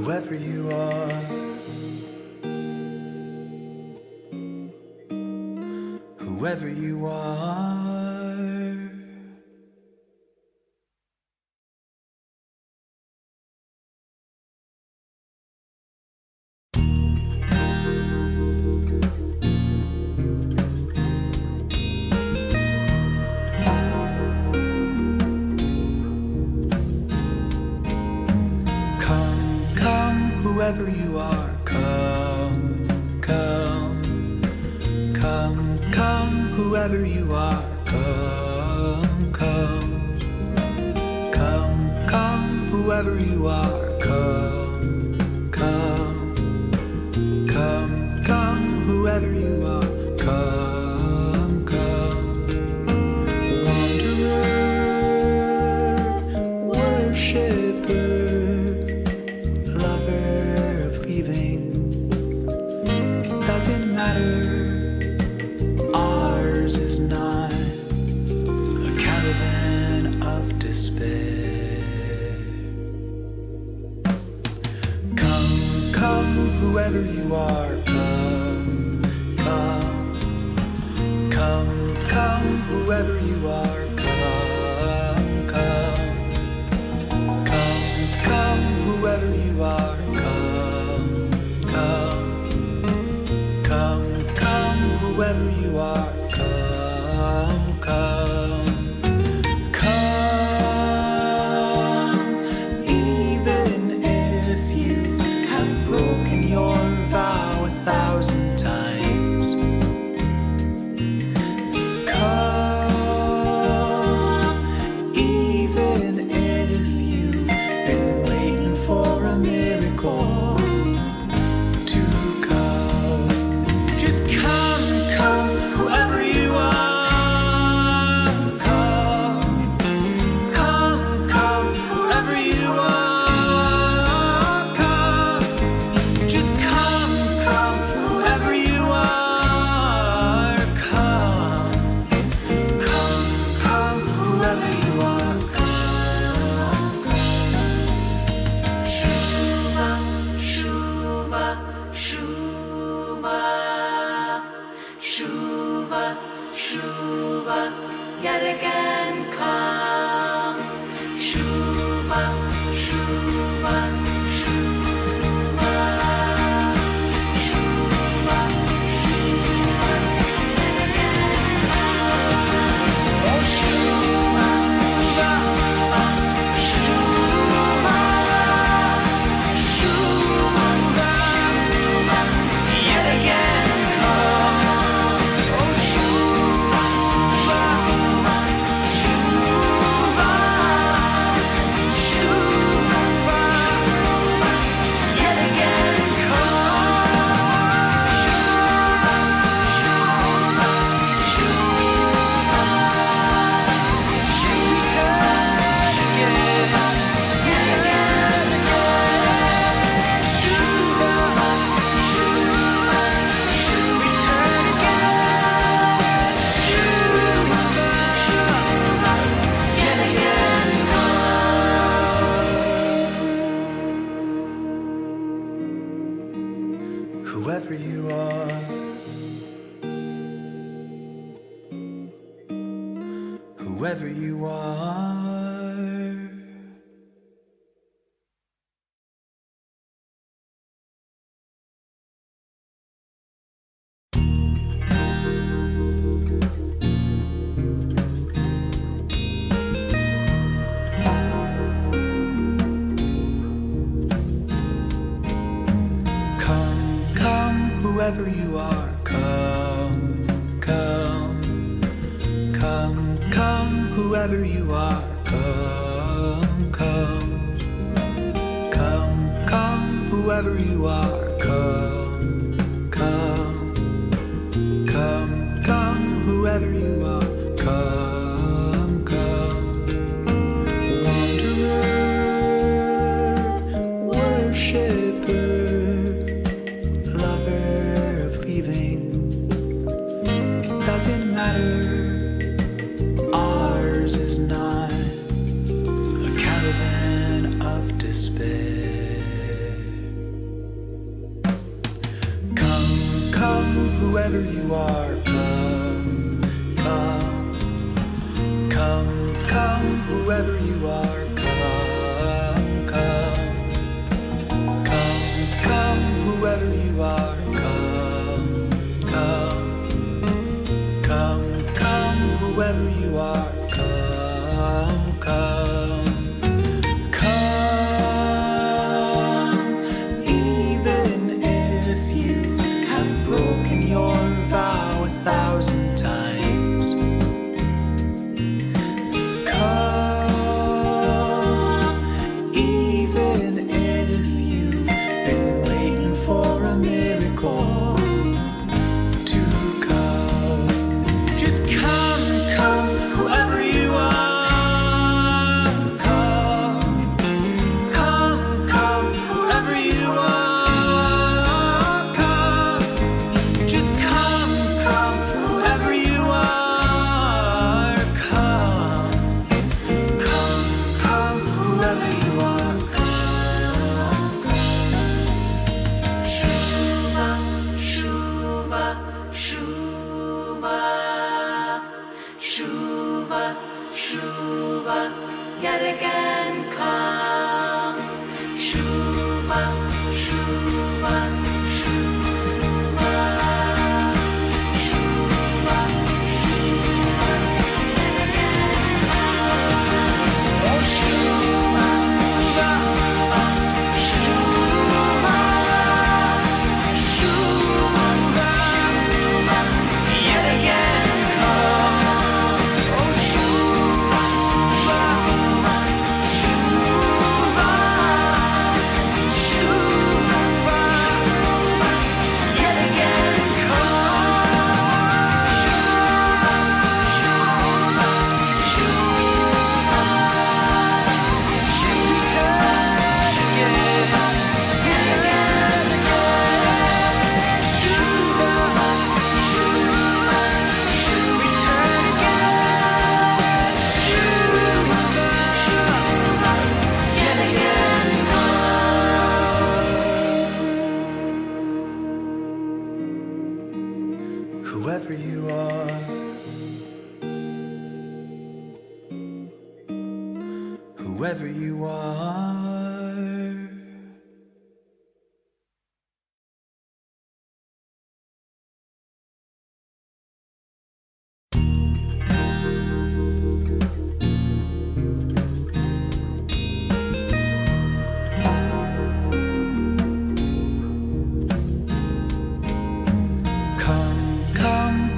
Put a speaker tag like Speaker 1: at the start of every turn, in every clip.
Speaker 1: whoever you are, whoever you are. Whoever you are, come, come, come, come, whoever you are, come, come, come, come, whoever you are, come, come, come, come, whoever you are, come, come, wanderer, worshipper, ours is not a caravan of despair. Come, come, whoever you are, come, come, come, come, whoever you are, come, come, come, come, whoever you are, come, come, come, whoever you are, come, come, come, even if you have broken your vow 1,000 times. Come, even if you've been waiting for a miracle to come. Just come, come, whoever you are. Come, come, come, whoever you are. Come, just come, come, whoever you are. Come, come, come, whoever you are. Come, come. Shuva, shuva, shuva. Shuva, shuva, yet again come. Shuva, shuva, shuva. Shuva, shuva, yet again come. Oh, shuva, shuva, shuva, shuva, yet again come. Whoever you are, whoever you are. Whoever you are, come, come, come, come, whoever you are, come, come, come, come, whoever you are, come, come, come, come, whoever you are, come, come, wanderer, worshipper, doesn't matter, ours is not a caravan of despair. whoever you are, come, come, come, come, whoever you are, come, come, come, come, whoever you are, come, come, come, come, whoever you are, come, come.
Speaker 2: Yet again come, Shuva, Shuva, Shuva, Shuva, Shuva, yet again come, oh Shuva, Shuva, Shuva, Shuva, yet again come, oh Shuva.
Speaker 1: Whoever you are, whoever you are.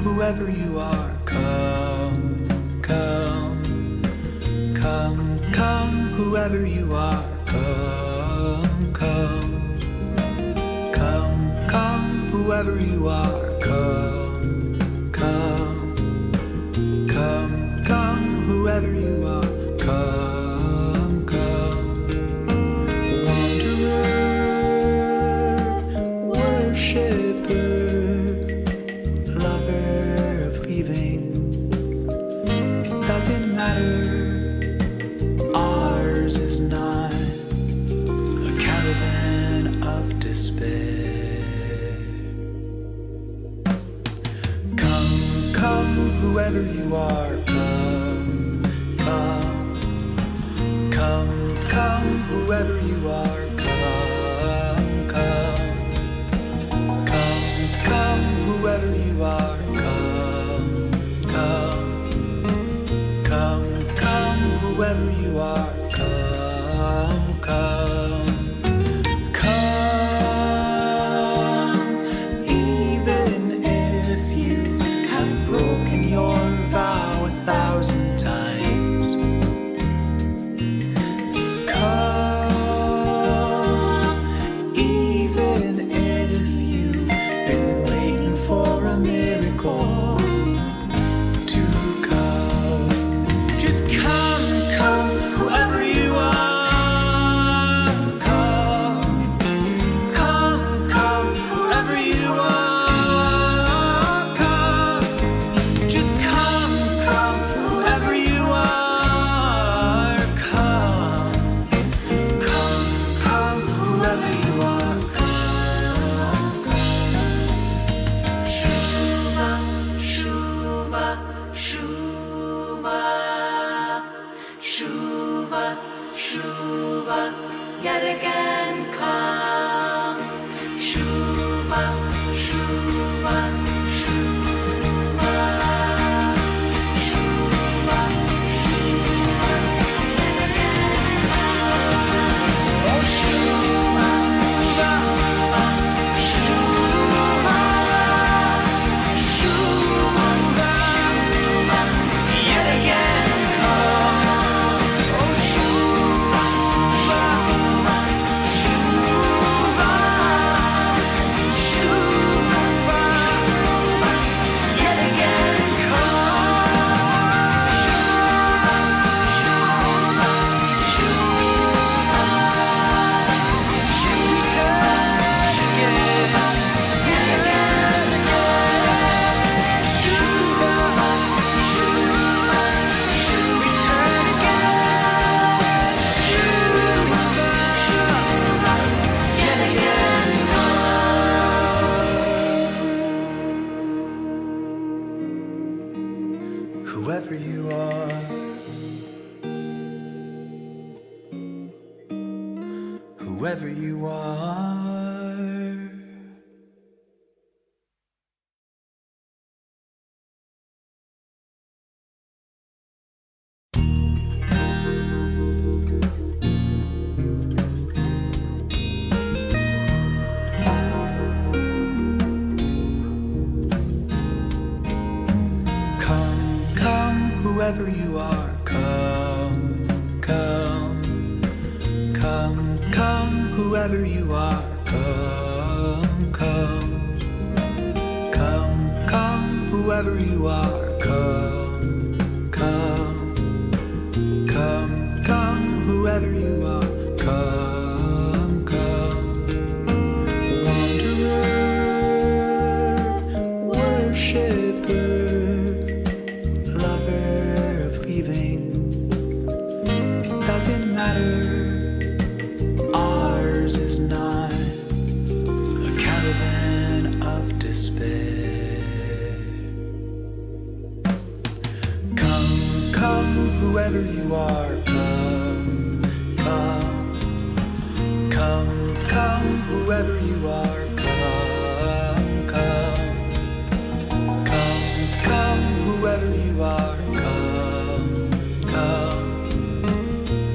Speaker 1: Whoever you are, come, come, come, come, whoever you are, come, come, come, come, whoever you are, come, come, come, come, whoever you are, come, come, wanderer, worshipper, doesn't matter, ours is not a caravan of despair. Come, come, whoever you are, come, come, come, come, whoever you are, come, come, come, come, whoever you are, come, come. Whoever you are, come, come, come, even if you have broken your vow 1,000 times. Come, even if you've been waiting for a miracle to come. Just come. Whoever you are, come.
Speaker 2: Shuva, yet again come. Shuva, Shuva, Shuva, Shuva, Shuva, yet again come. Oh, Shuva, Shuva, Shuva, Shuva, yet again come. Oh, Shuva, Shuva, Shuva, yet again come.
Speaker 1: Whoever you are, whoever you are. Come, come, whoever you are, come, come, come, come, whoever you are, come, come, come, come, whoever you are, come, come, come, come, whoever you are, come, come, wanderer, worshipper, lover of leaving, it doesn't matter, ours is not a caravan of despair. Come, come, whoever you are, come, come, come, come, whoever you are, come, come, come, come, whoever you are, come, come,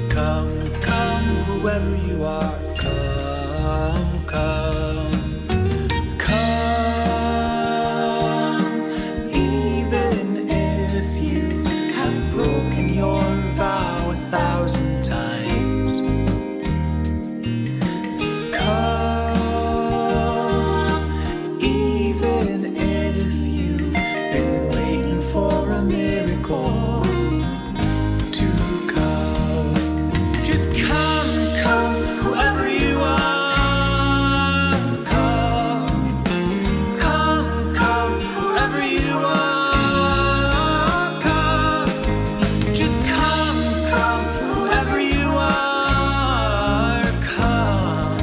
Speaker 1: come, come, whoever you are, come, come, come, even if you have broken your vow 1,000 times. Come, even if you've been waiting for a miracle to come. Just come, come, whoever you are. Come, come, come, whoever you are. Come, just come, come, whoever you are. Come,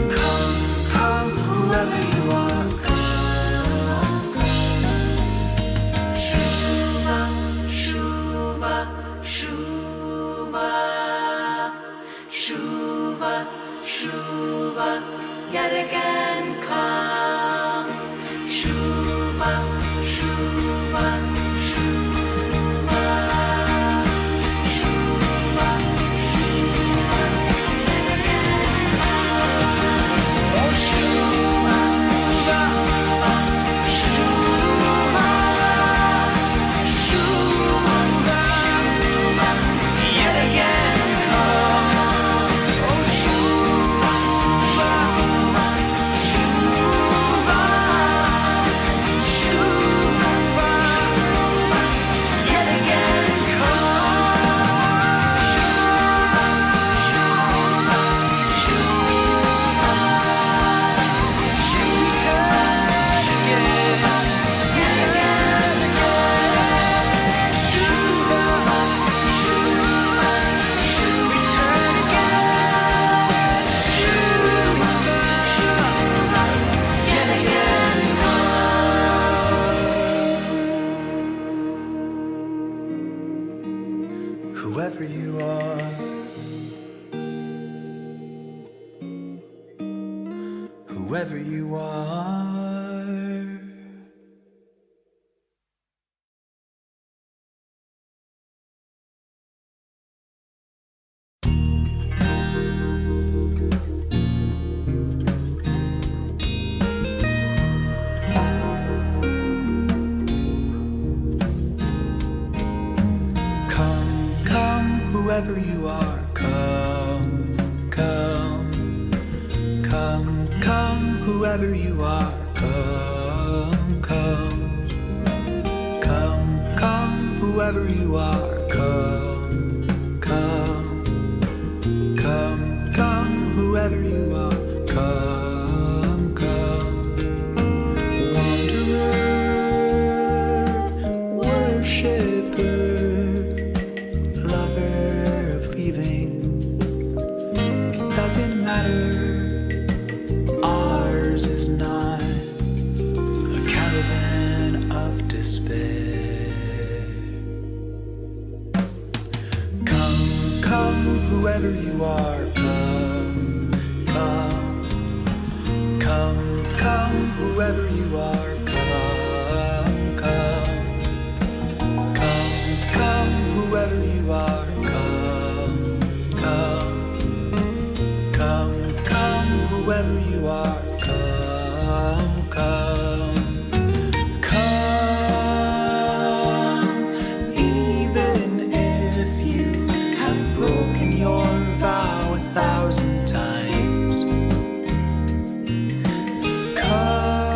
Speaker 1: come, come, whoever you are. Come,
Speaker 2: Shuva, Shuva, Shuva, Shuva, Shuva, yet again come. Shuva, Shuva, Shuva, Shuva, Shuva, yet again come. Oh, Shuva, Shuva, Shuva, Shuva, yet again come. Oh, Shuva, Shuva,
Speaker 1: are, whoever you are. Whoever you are, come, come, come, come, whoever you are, come, come, come, come, whoever you are, come, come, come, come, whoever you are, come, come, wanderer, worshipper, ours is not a caravan of despair. Come, come, whoever you are, come, come, come, come, whoever you are, come, come, come, come, whoever you are, come, come. Whoever you are, come, come, come. Even if you have broken your vow 1,000 times, come.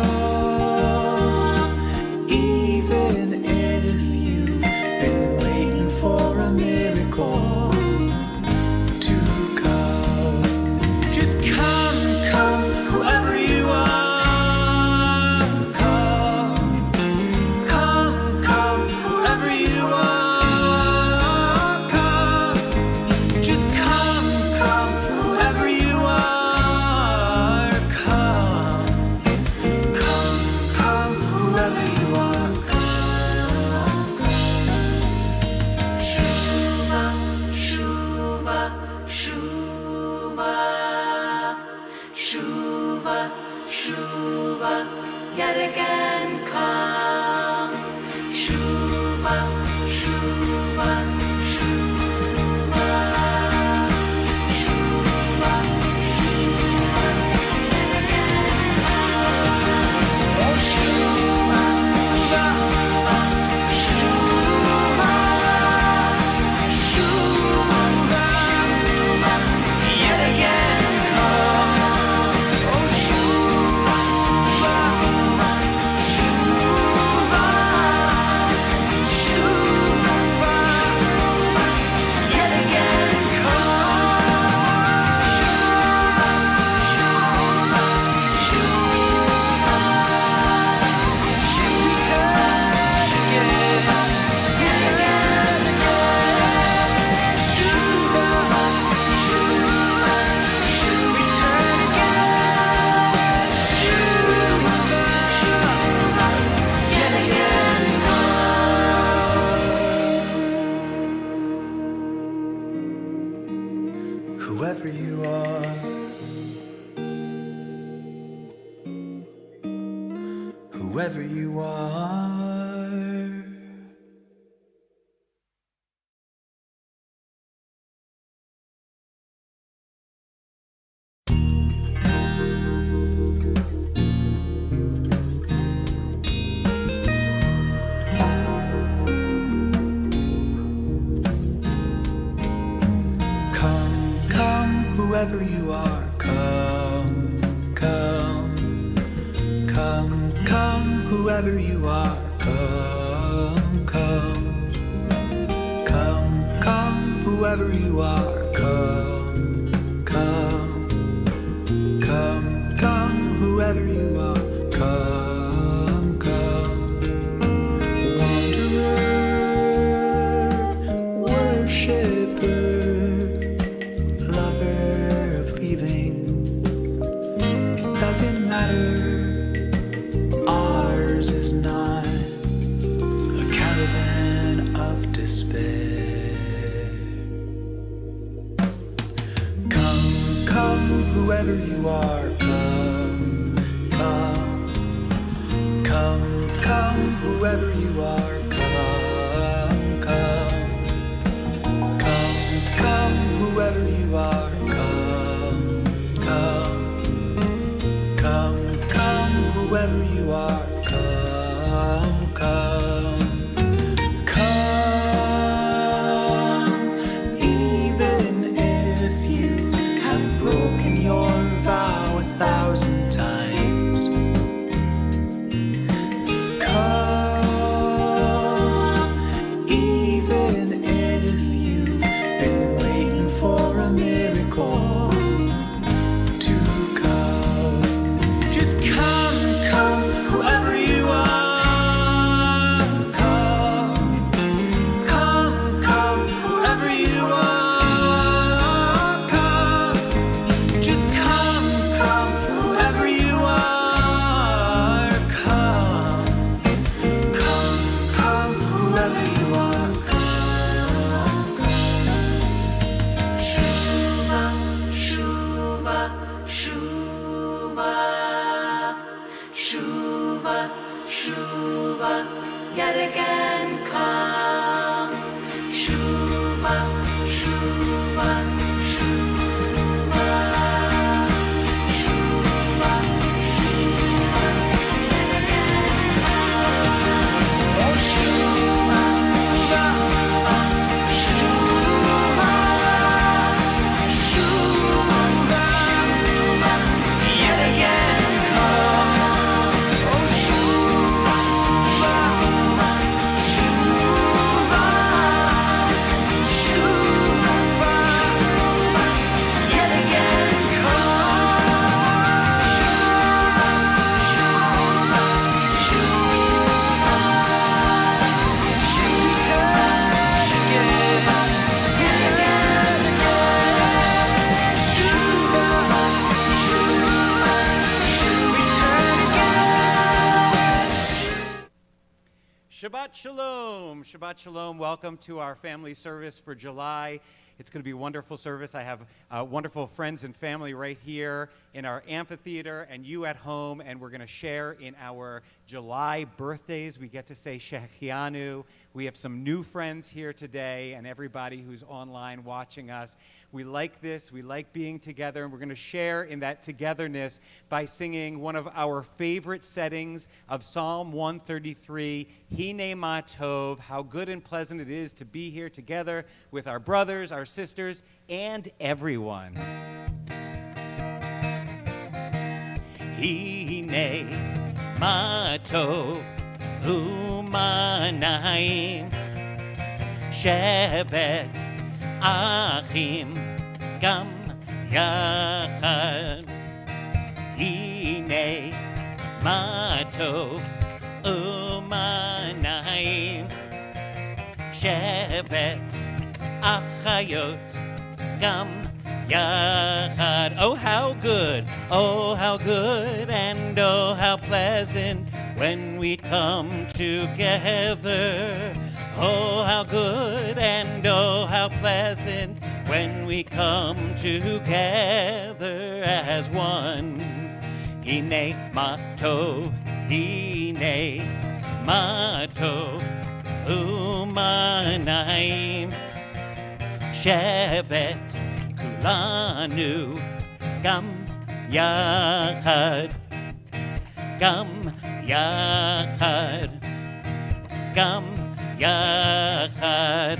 Speaker 1: Even if you've been waiting for a miracle to come, just come. Whoever you are, come, come, come, whoever you are, come, just come, come, whoever you are, come, come, come, whoever you are, come, come. Shuva, shuva, shuva. Shuva, shuva, yet again come. Shuva, shuva, shuva. Shuva, shuva, yet again come. Oh, shuva, shuva, shuva. Shuva, shuva, yet again come. Whoever you are, whoever you are. Whoever you are, come, come, come, come, whoever you are, come, come, come, come, whoever you are, come, come, come, come, whoever you are, come, come, wanderer, worshipper, ours is not a caravan of despair. come, whoever you are, come, come, come, come, whoever you are, come, come, come, come, whoever you are, come, come, come, come, whoever you are, come, come.
Speaker 3: Shabbat Shalom. Shabbat Shalom. Welcome to our family service for July. It's going to be a wonderful service. I have wonderful friends and family right here in our amphitheater and you at home, and we're going to share in our July birthdays. We get to say Shechianu. We have some new friends here today and everybody who's online watching us. We like this. We like being together, and we're going to share in that togetherness by singing one of our favorite settings of Psalm 133, Hine Ma Tov, how good and pleasant it is to be here together with our brothers, our sisters, and everyone. Hine Ma Tov Umanaim Shevet Achim Gam Yachad Hine Ma Tov Umanaim Shevet Achayot Gam Yachad. Oh, how good, and oh, how pleasant when we come together. Oh, how good, and oh, how pleasant when we come together as one. Hine Ma Tov, Hine Ma Tov, Umanaim Shevet Kulanu Gam Yachad, Gam Yachad, Gam Yachad.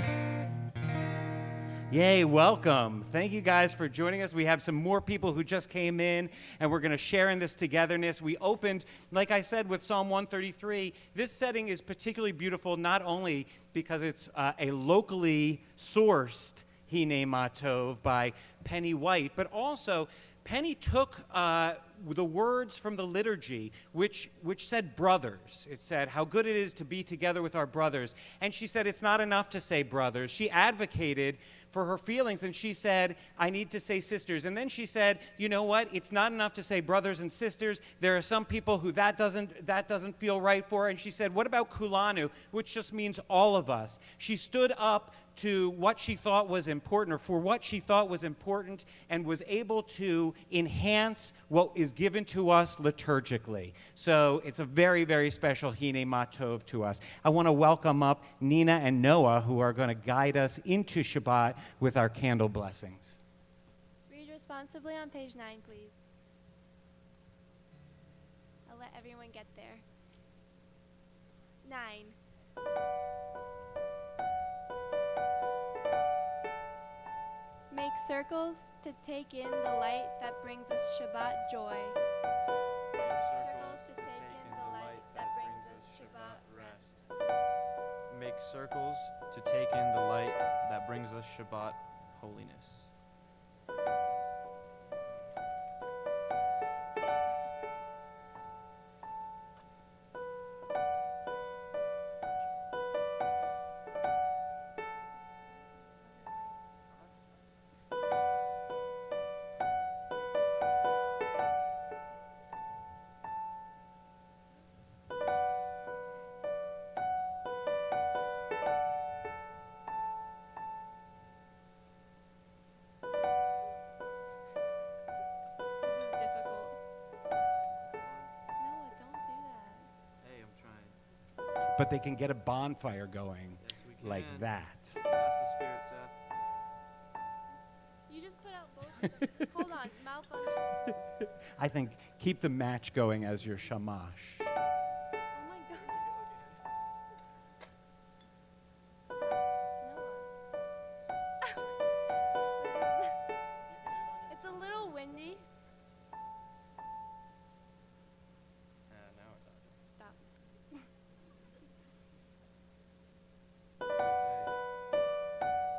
Speaker 3: Yay, welcome. Thank you guys for joining us. We have some more people who just came in, and we're going to share in this togetherness. We opened, like I said, with Psalm 133. This setting is particularly beautiful, not only because it's a locally sourced Hine Ma Tov by Penny White, but also Penny took the words from the liturgy, which said brothers. It said how good it is to be together with our brothers. And she said it's not enough to say brothers. She advocated for her feelings, and she said, I need to say sisters. And then she said, you know what? It's not enough to say brothers and sisters. There are some people who that doesn't feel right for. And she said, what about kulanu, which just means all of us? She stood up to what she thought was important, or for what she thought was important, and was able to enhance what is given to us liturgically. So it's a very, very special Hine Matov to us. I want to welcome up Nina and Noah, who are going to guide us into Shabbat with our candle blessings.
Speaker 4: Read responsibly on page 9, please. I'll let everyone get there. 9. Make circles to take in the light that brings us Shabbat joy. Circles to take in the light that brings us Shabbat rest.
Speaker 5: Make circles to take in the light that brings us Shabbat holiness.
Speaker 4: This is difficult. No, don't do that.
Speaker 5: Hey, I'm trying.
Speaker 3: But they can get a bonfire going
Speaker 5: Yes, we can.
Speaker 3: like that.
Speaker 5: That's the spirit, Seth.
Speaker 4: You just put out both of them. Hold on, malfunction.
Speaker 3: I think keep the match going as your shamash.
Speaker 4: Oh my god. It's a little windy.
Speaker 5: Now it's out.
Speaker 4: Stop.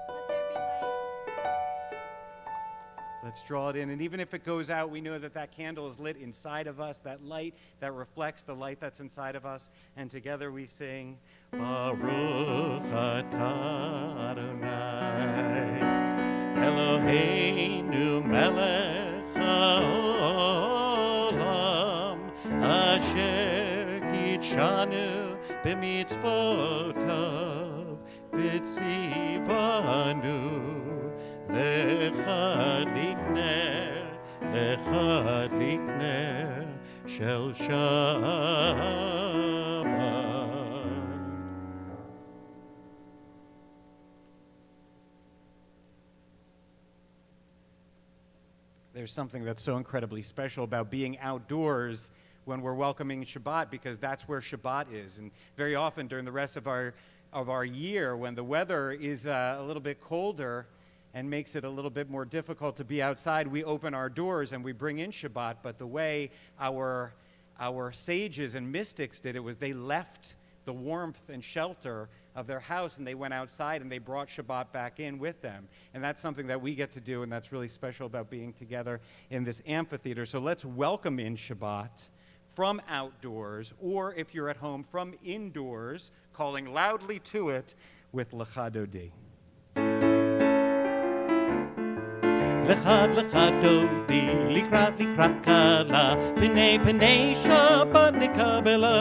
Speaker 4: Let there be light.
Speaker 3: Let's draw it in. And even if it goes out, we know that that candle is lit inside of us, that light that reflects the light that's inside of us. And together we sing, Baruch atah Adonai, Eloheinu melech haolam, asher kitshanu b'mitzvotav, v'tzivanu l'echad likner shel Shabbat. There's something that's so incredibly special about being outdoors when we're welcoming Shabbat, because that's where Shabbat is. And very often during the rest of our year, when the weather is a little bit colder and makes it a little bit more difficult to be outside, we open our doors and we bring in Shabbat. But the way our sages and mystics did it was they left the warmth and shelter of their house and they went outside and they brought Shabbat back in with them. And that's something that we get to do, and that's really special about being together in this amphitheater. So let's welcome in Shabbat from outdoors, or if you're at home, from indoors, calling loudly to it with Lecha Dodi. Lecha lecha dodi, likrat likrat kala, pnei pnei Shabbat nikabela.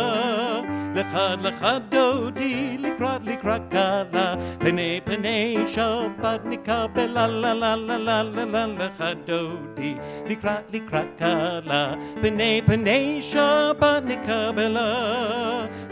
Speaker 3: Lecha lecha dodi, likrat likrat kala, pnei pnei Shabbat nikabela. La la la la la la. Lecha dodi, likrat likrat kala, pnei pnei Shabbat nikabela.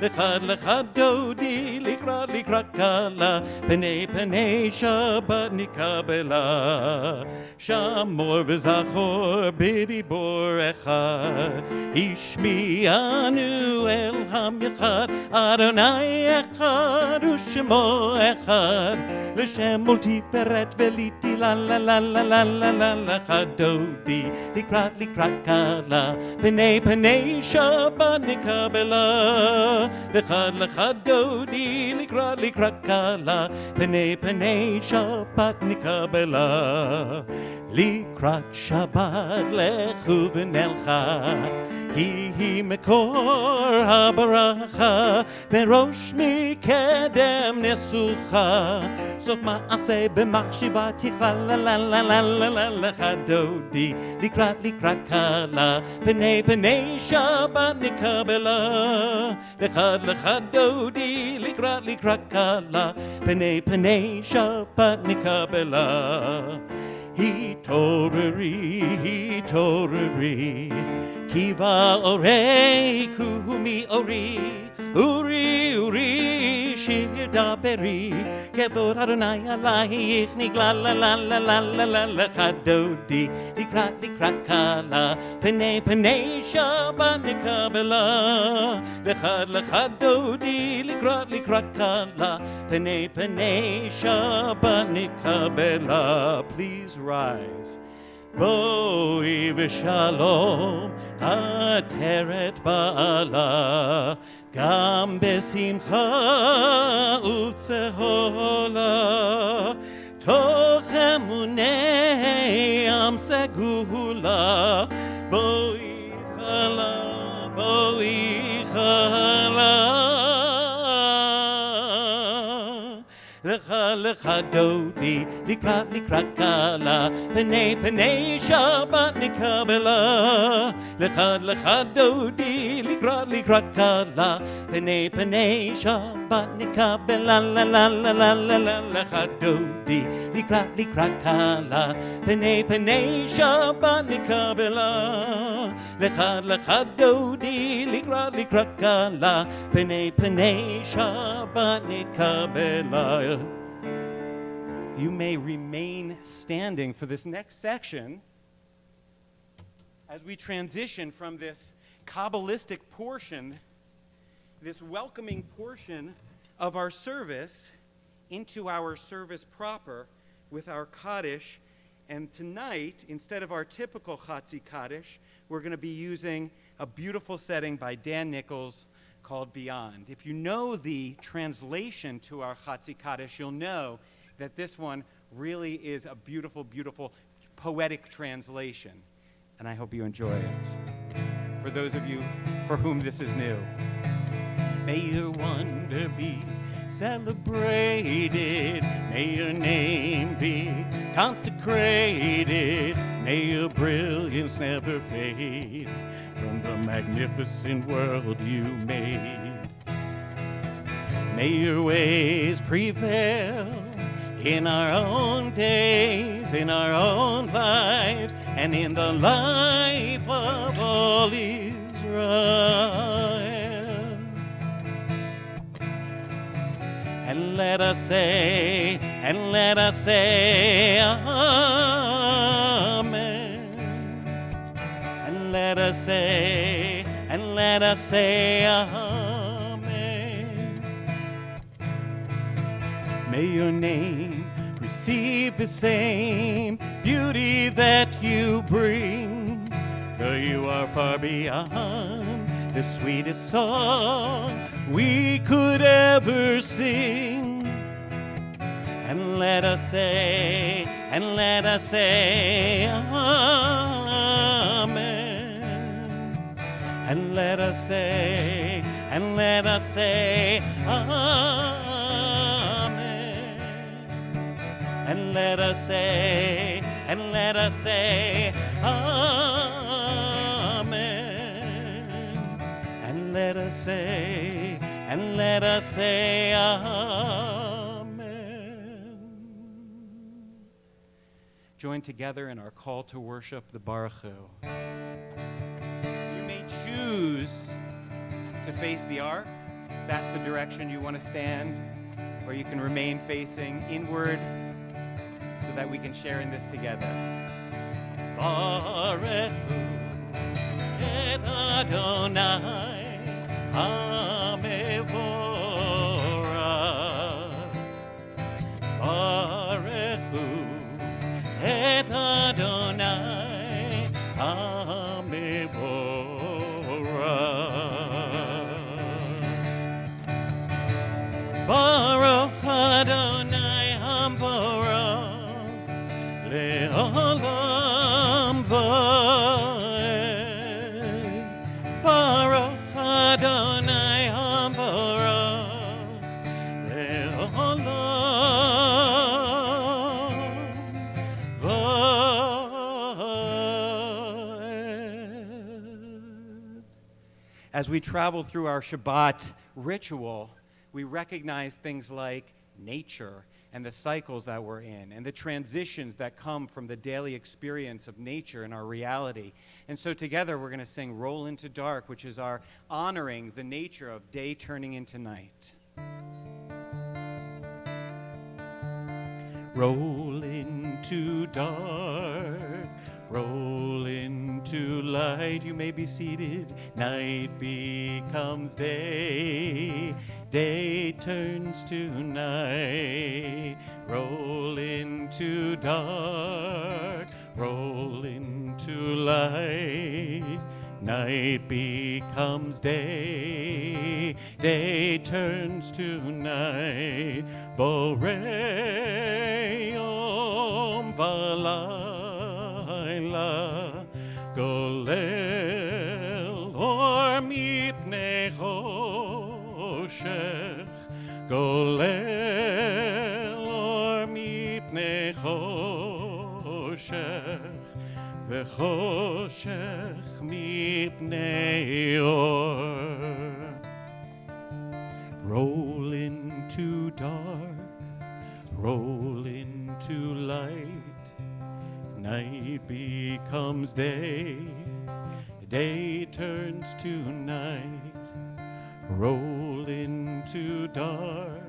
Speaker 3: Lecha lecha dodi, likrat likrat kala, pnei pnei Shabbat nikabela. Shamor v'zachor b'dibor echad, Ishmi'anu el ham yechad, Adonai echad u'shemo echad, L'shem multiferet v'liti la la la la la la la lecha dodi, likrat likrat kala, pnei pnei Shabbat nikabela. Lecha dodi, likrat likrat kala, pnei pnei Shabbat nikabela. Likrat Shabbat lechu v'nelcha,
Speaker 6: כי מקור הברכה בראש מקדם נסוכה סוף מעשה במחשבתי לך דודי לקראת קלה פני שבת נקבלה לך דודי לקראת קלה פני שבת נקבלה התעוררי כי באורי קומי אורי שיר דברי כבוד אדוני עלייך נגלה לך דודי לקראת קלה פני שבת נקבלה לך דודי לקראת קלה פני שבת נקבלה. Please rise. בואי ושלום עטרת בעלה גם בשמחה ובצהולה תוך אמוני עם סגולה בואי חלה לך דודי לקראת קלה פני שבת נקבלה לך דודי לקראת קלה פני שבת נקבלה לך דודי לקראת קלה פני שבת נקבלה לך דודי לקראת קלה פני שבת נקבלה.
Speaker 3: You may remain standing for this next section as we transition from this Kabbalistic portion, this welcoming portion of our service, into our service proper with our Kaddish. And tonight, instead of our typical Chatzi Kaddish, we're going to be using a beautiful setting by Dan Nichols called Beyond. If you know the translation to our Chatzi Kaddish, you'll know that this one really is a beautiful, beautiful poetic translation. And I hope you enjoy it. For those of you for whom this is new. May your wonder be celebrated. May your name be consecrated. May your brilliance never fade from the magnificent world you made. May your ways prevail in our own days, in our own lives, and in the life of all Israel. And let us say, Amen. And let us say, Amen. May your name receive the same beauty that you bring, for you are far beyond the sweetest song we could ever sing. And let us say, Amen. And let us say, Amen. And let us say, Amen. And let us say, Amen. Join together in our call to worship the Baruch Hu. You may choose to face the ark, if that's the direction you want to stand, or you can remain facing inward so that we can share in this together. Baruch Hu et Adonai HaMevorach. Baruch Hu et Adonai HaMevorach. Baruch Adonai HaMevorach le'olam va'ed. as we travel through our Shabbat ritual, we recognize things like nature and the cycles that we're in and the transitions that come from the daily experience of nature and our reality. And so together we're going to sing Roll Into Dark, which is our honoring the nature of day turning into night.
Speaker 6: Roll into dark, roll into light. You may be seated. Night becomes day, day turns to night. Roll into dark, roll into light. Night becomes day, day turns to night. Boreom valayla, golel or mipnei choshech, golel or mipnei choshech. וחושך מפני אור. Roll into dark, roll into light. Night becomes day, day turns to night. Roll into dark,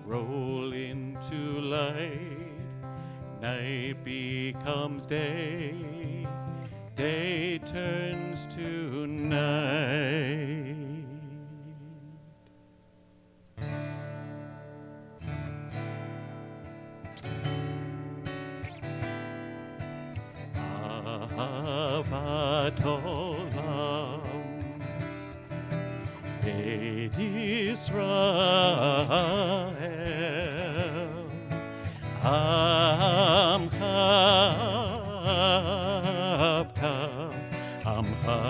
Speaker 6: roll into light. Night becomes day, day turns to night. Ahavat olam, Beit Yisrael, Amcha avta, Amcha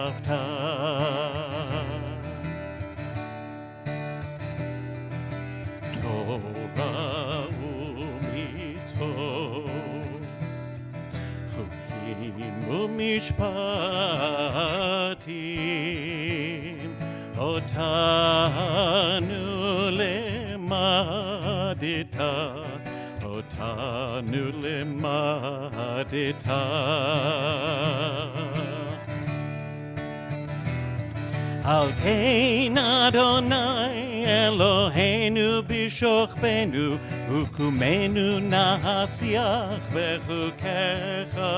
Speaker 6: avta. Torah u'mitzvot, Chukim u'mishpatim, Otanu lemadita, Otanu lemadita. Al kein Adonai Eloheinu b'shochbenu, Hukumenu nahasiach bechukecha,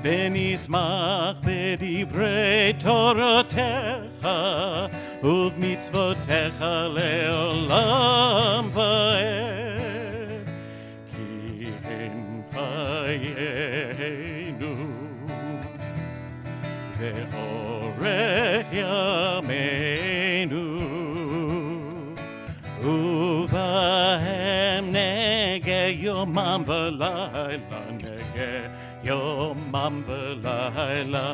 Speaker 6: V'nismach b'divrei Torotecha, Uv'mitzvotecha le'olam va'ed, Ki hem chayenu, Ve'orech yameinu, Uvahem nege yomam v'layla, nege yomam v'layla.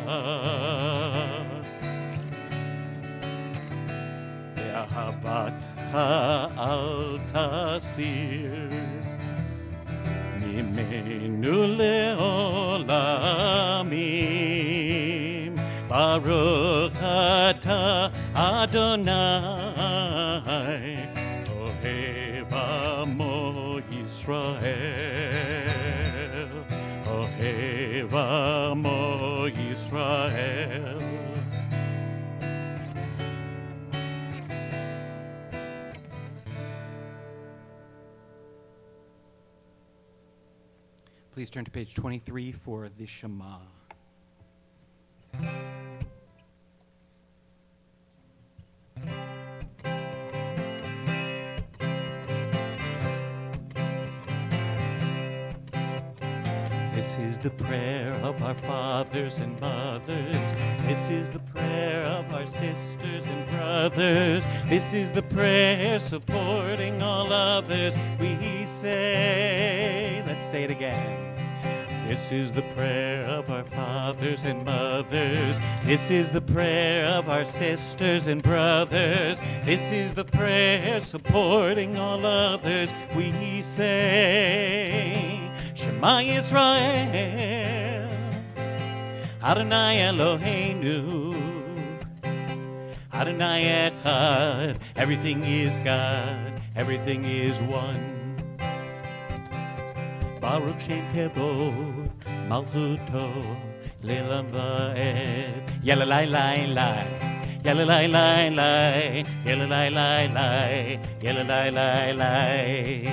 Speaker 6: Ve'ahavatcha al tasir, Mimenu le'olamim. Baruch atah Adonai, Ohev amo Yisrael, Ohev amo Yisrael.
Speaker 3: Please turn to page 23 for the Shema. This is the prayer of our fathers and mothers. This is the prayer of our sisters and brothers. This is the prayer supporting all others. We say, let's say it again. This is the prayer of our fathers and mothers. This is the prayer of our sisters and brothers. This is the prayer supporting all others. We say, Shema Yisrael,
Speaker 6: Adonai Eloheinu, Adonai Echad. Everything is God, everything is one. Baruch Shem Kevod, Malchuto, Leilam Va'ed. Yalla lai lai lai, yalla lai lai lai, yalla lai lai lai, yalla lai lai lai.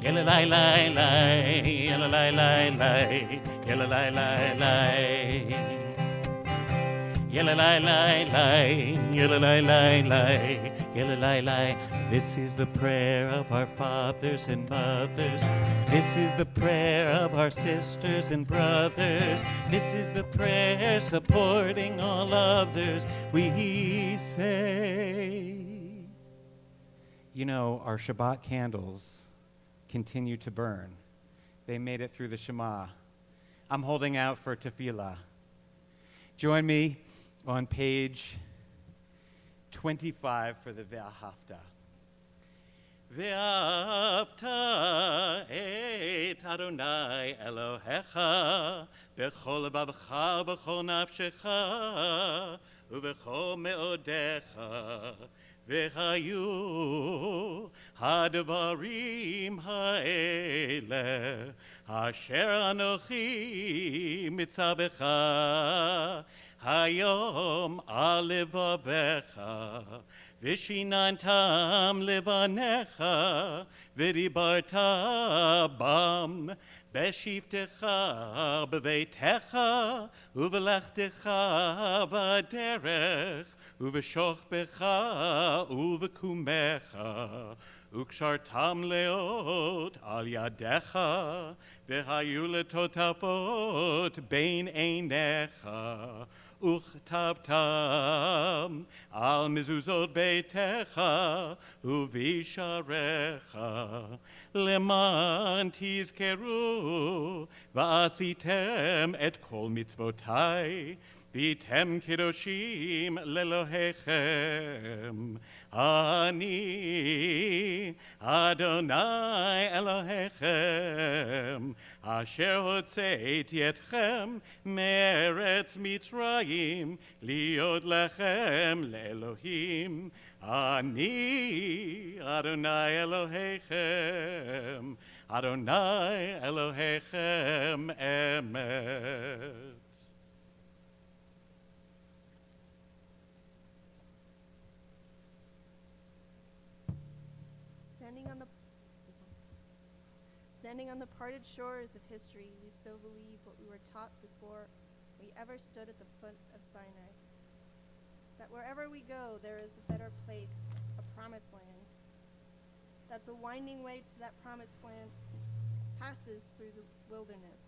Speaker 6: Yalla lai lai lai, yalla lai lai lai, yalla lai lai lai. Yalla lai lai lai, yalla lai lai lai, yalla lai lai. This is the prayer of our fathers and mothers. This is the prayer of our sisters and brothers. This is the prayer supporting all others. We say,
Speaker 3: You know, our Shabbat candles continue to burn. They made it through the Shema. I'm holding out for tefillah. Join me on page 25 for the Ve'ahavta. Ve'ahavta et Adonai Elohecha b'chol levavecha b'chol nafshecha u'b'chol me'odecha V'hayu hadvarim ha'eleh asher anochi mitzavecha hayom al levavecha v'shinantam levanecha v'dibarta bam b'shivtecha b'veitecha u'v'lechtecha v'derech Uveshochbecha, uvekumecha, ukshartam leot al yadecha, vehayu letotafot bein einecha, uchtavtam al mezuzot beitecha, uvisharecha, leman tizkeru, va'asitem et kol mitzvotai, Vitem Kedoshim Lelohechem Ani Adonai Elohechem Asher Hotzeiti Etchem Meretz Mitzrayim Liot Lechem Leelohim Ani Adonai Elohechem Adonai Elohechem Emet.
Speaker 7: Standing on the parted shores of history, we still believe what we were taught before we ever stood at the foot of Sinai. That wherever we go, there is a better place, a promised land. That the winding way to that promised land passes through the wilderness.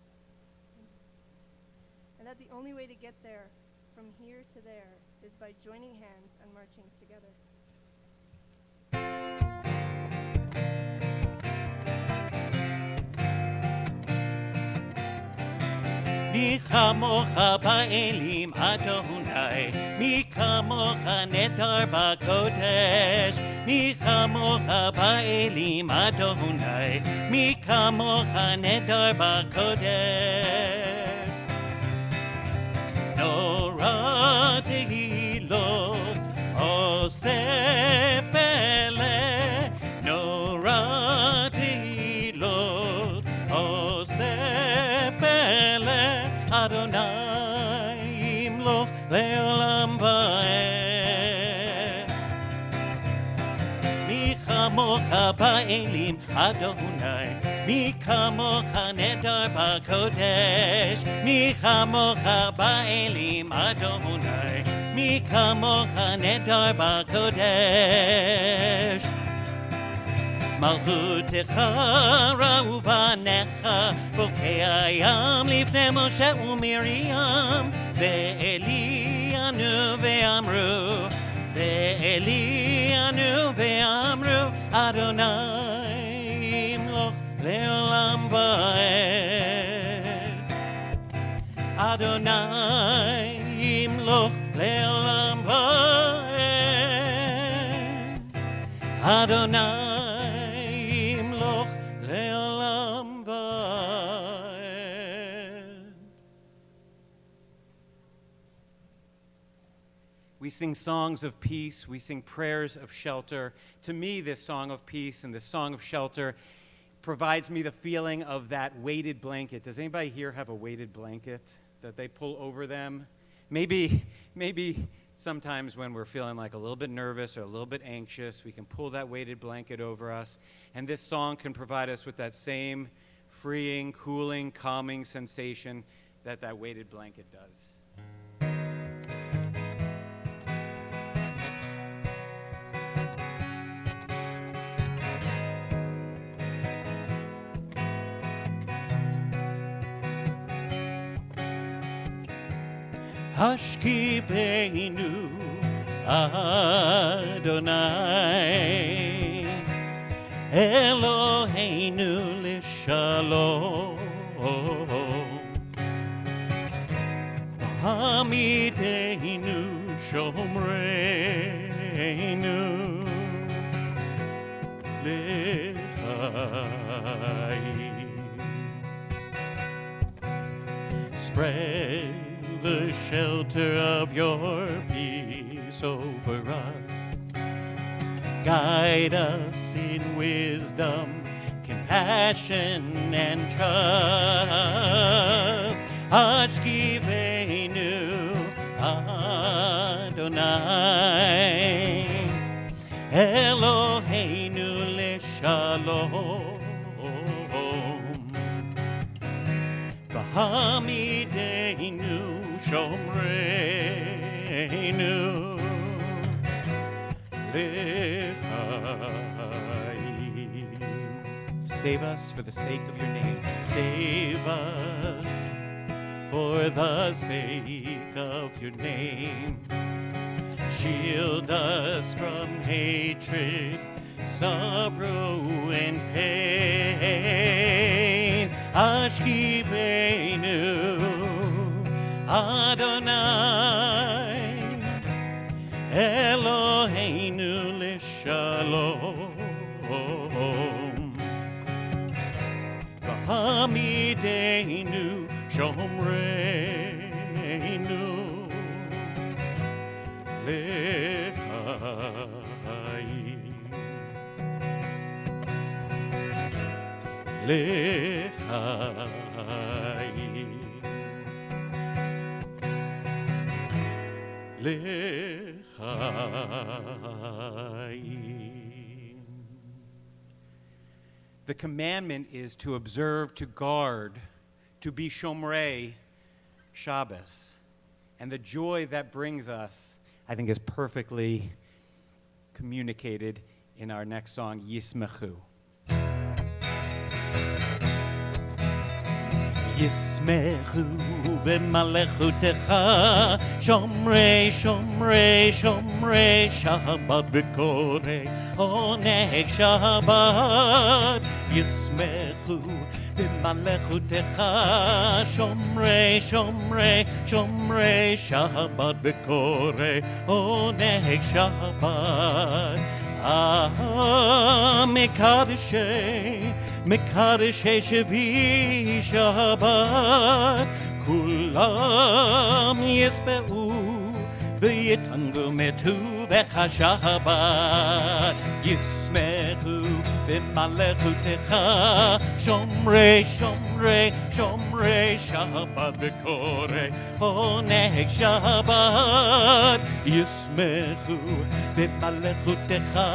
Speaker 7: And that the only way to get there, from here to there, is by joining hands and marching together.
Speaker 6: Mi kamocha ba'elim Adonai, mi kamocha nedar ba'kodesh, mi kamocha ba'elim Adonai, mi kamocha nedar ba'kodesh. Nora tehilo oseh pele, nora tehilo oseh pele. Adonai imloch leolam va'ed. Mi chamocha ba'elim Adonai, mi kamocha nedar ba'kodesh, mi chamocha ba'elim Adonai, mi kamocha nedar ba'kodesh. Malchutecha ra'u banecha, bokei hayam lifnei Moshe u'Miriam. Ze Elianu ve'amru, ze Elianu ve'amru, Adonai imloch le'olam va'ed. Adonai imloch le'olam va'ed. Adonai imloch le'olam va'ed.
Speaker 7: 'Cause
Speaker 3: We sing songs of peace. We sing prayers of shelter. To me, this song of peace and this song of shelter provides me the feeling of that weighted blanket. Does anybody here have a weighted blanket that they pull over them? Maybe sometimes when we're feeling like a little bit nervous or a little bit anxious, we can pull that weighted blanket over us. And this song can provide us with that same freeing, cooling, calming sensation that that weighted blanket does.
Speaker 6: Hashkivenu Adonai Eloheinu Lishalom Hamidenu Shomreinu Lechai. Spread the shelter of your peace over us. Guide us in wisdom, compassion, and trust. Hashkivenu Adonai Eloheinu Leshalom V'hamidenu Shomreinu Lechai.
Speaker 3: Save us for the sake of your name.
Speaker 6: Save us for the sake of your name. Shield us from hatred, sorrow, and pain. Hashkivenu Adonai Eloheinu Lishalom V'hamidenu Shomreinu Lechai. Lechai.
Speaker 3: The commandment is to observe, to guard, to be Shomrei Shabbos. And the joy that brings us, I think, is perfectly communicated in our next song, Yismechu.
Speaker 6: Yismechu b'malechutecha Shomrei, Shomrei, Shomrei Shabbat v'korei Oneg Shabbat. Yismechu b'malechutecha Shomrei, Shomrei, Shomrei Shabbat v'korei Oneg Shabbat. Mekadeshei Mekadeshei Shevi Shabbat Kulam Yisbe'u V'yitangu metu V'cha Shabbat Yismechu B'malechutecha Shomrei, Shomrei, Shomrei Shabbat V'korei Oneg Shabbat Yismechu B'malechutecha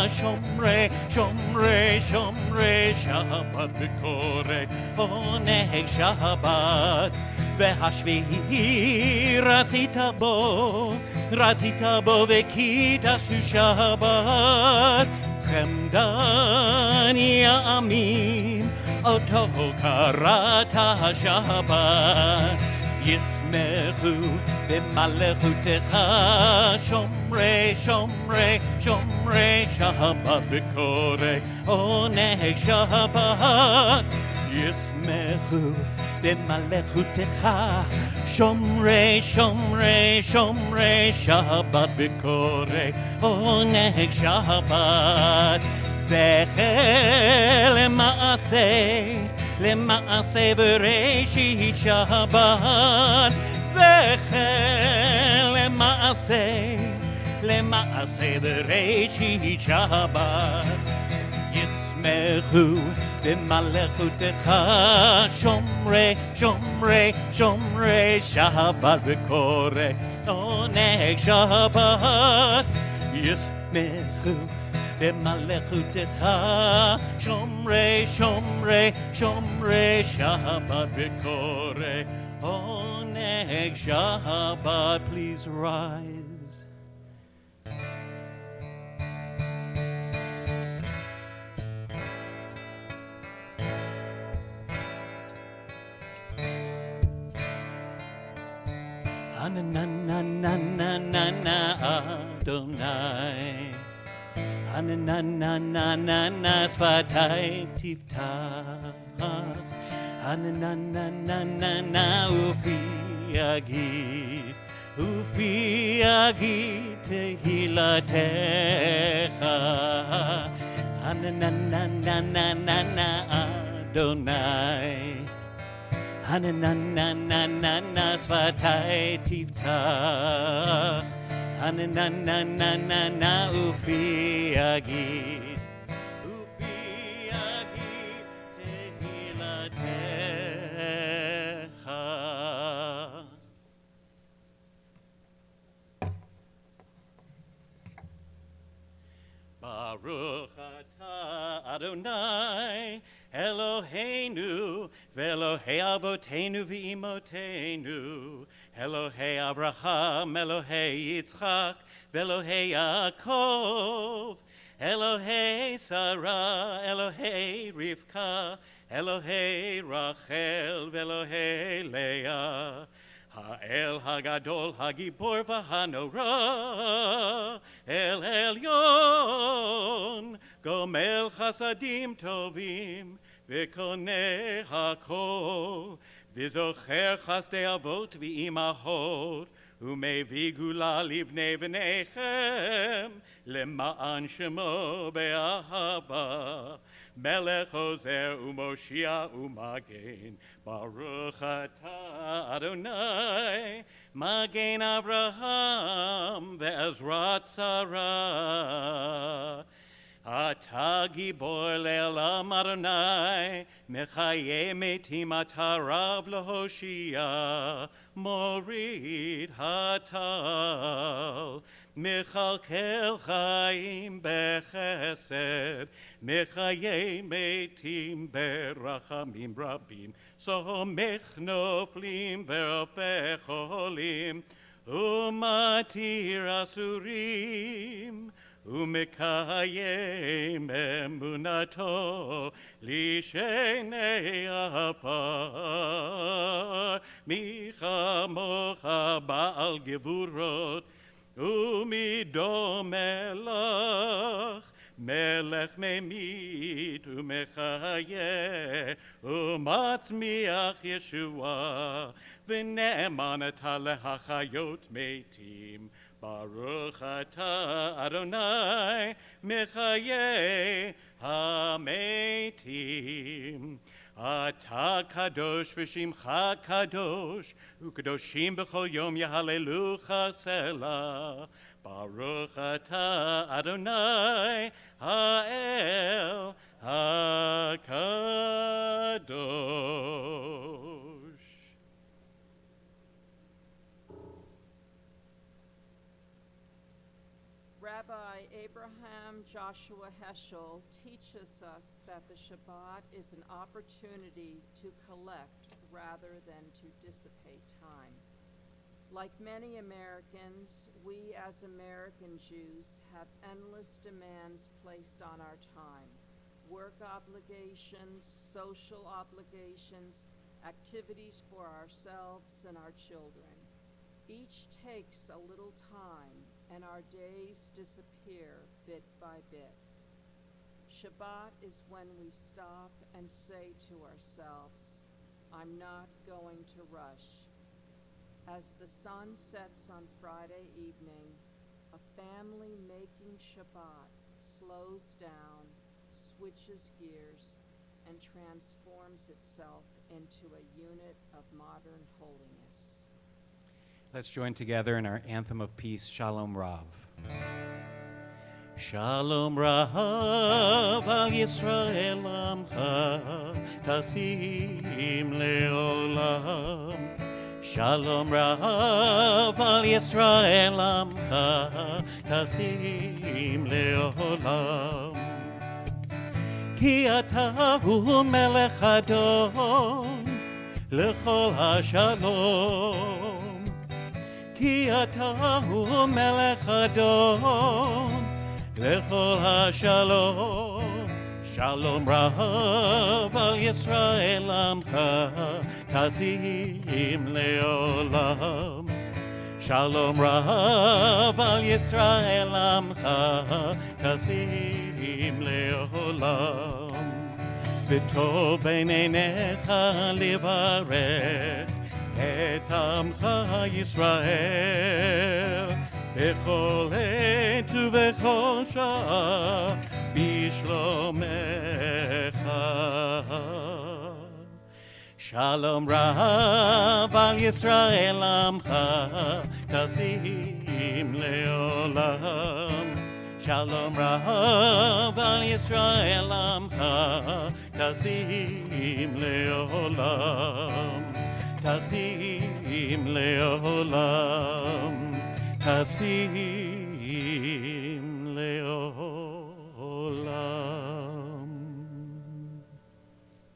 Speaker 6: Shomrei, Shomrei, Shomrei Shabbat V'korei Oneg Shabbat V'hashvi'i Ratzita bo V'kidashu Shabbat Chemdan Ya'amim Oto Karata Shabbat Yismechu B'malechutecha Shomrei, Shomrei, Shomrei Shabbat V'korei Oneg Shabbat Yismechu B'malechutecha Shomrei, Shomrei, Shomrei Shabbat V'korei Oneg Shabbat Zecher למעשה בראשית שבת זכר למעשה בראשית שבת. ישמחו במלאכותך שומרי שבת וקורא עונג שבת. ישמחו במלאכותך שומרי שבת וקורא עונג שבת. Please rise. Hananana Adonai, Hananana Svatai Tiftach, Hananana Ufi Agid Tehilatecha, Hananana Adonai, Hananana Svatai Tiftach, Hananana Ufi Agid Tehilatecha. Baruch atah Adonai Eloheinu ve'Elohei Avotenu ve'Imotenu, Elohei Abraham, Elohei Yitzchak, ve'Elohei Yaakov, Elohei Sarah, Elohei Rivka, Elohei Rachel, ve'Elohei Leah, Ha'el Hagadol Hagibor v'Hanora, El Elyon, Gomel Chasadim Tovim, V'koneh hakol, V'zocher chasdei avot v'imahot, U'mevii gula livnei v'nechem, Lema'an shemo be'ahava, Melech ozer u'moshia u'magen, Baruch atah Adonai, Magen Avraham ve'ezrat Sarah. Ata gibor le'olam Adonai, Mechaye metim ata rav lehoshia, Morid hatal, Mechalkel chaim bechesed, Mechaye metim berachamim rabim, Somech noflim ve'ofech olim, Umatir asurim, Umekayem emunato lishenei afar, Micha mocha ba'al gevurot, Umido melach, Melech memit umechaye, Umatzmiach Yeshua, V'ne'eman ata lehachayot metim, Baruch atah Adonai mechaye hametim. Ata kadosh v'shimcha kadosh, u'kadoshim b'chol yom yahalelucha selah. Baruch atah Adonai ha'el hakadosh.
Speaker 8: Rabbi Abraham Joshua Heschel teaches us that the Shabbat is an opportunity to collect rather than to dissipate time. Like many Americans, we as American Jews have endless demands placed on our time. Work obligations, social obligations, activities for ourselves and our children. Each takes a little time, and our days disappear bit by bit. Shabbat is when we stop and say to ourselves, I'm not going to rush. As the sun sets on Friday evening, a family making Shabbat slows down, switches gears, and transforms itself into a unit of modern holiness.
Speaker 3: Let's join together in our anthem of peace, Shalom Rav.
Speaker 6: Shalom Rav al Yisrael amcha tasim leolam. Shalom Rav al Yisrael amcha tasim leolam. Ki ata hu melech adon lechol hashalom. Ki ata hu melech adon lechol hashalom. Shalom Rav al Yisrael amcha tasim leolam. Shalom Rav al Yisrael amcha tasim leolam. V'tov b'neinecha livarech et amcha Yisrael b'chol עת ובכל שעה בשלומך. Shalom Rav al Yisrael amcha tasim leolam. Shalom Rav al Yisrael amcha tasim leolam. Tasim leolam. Tasim leolam.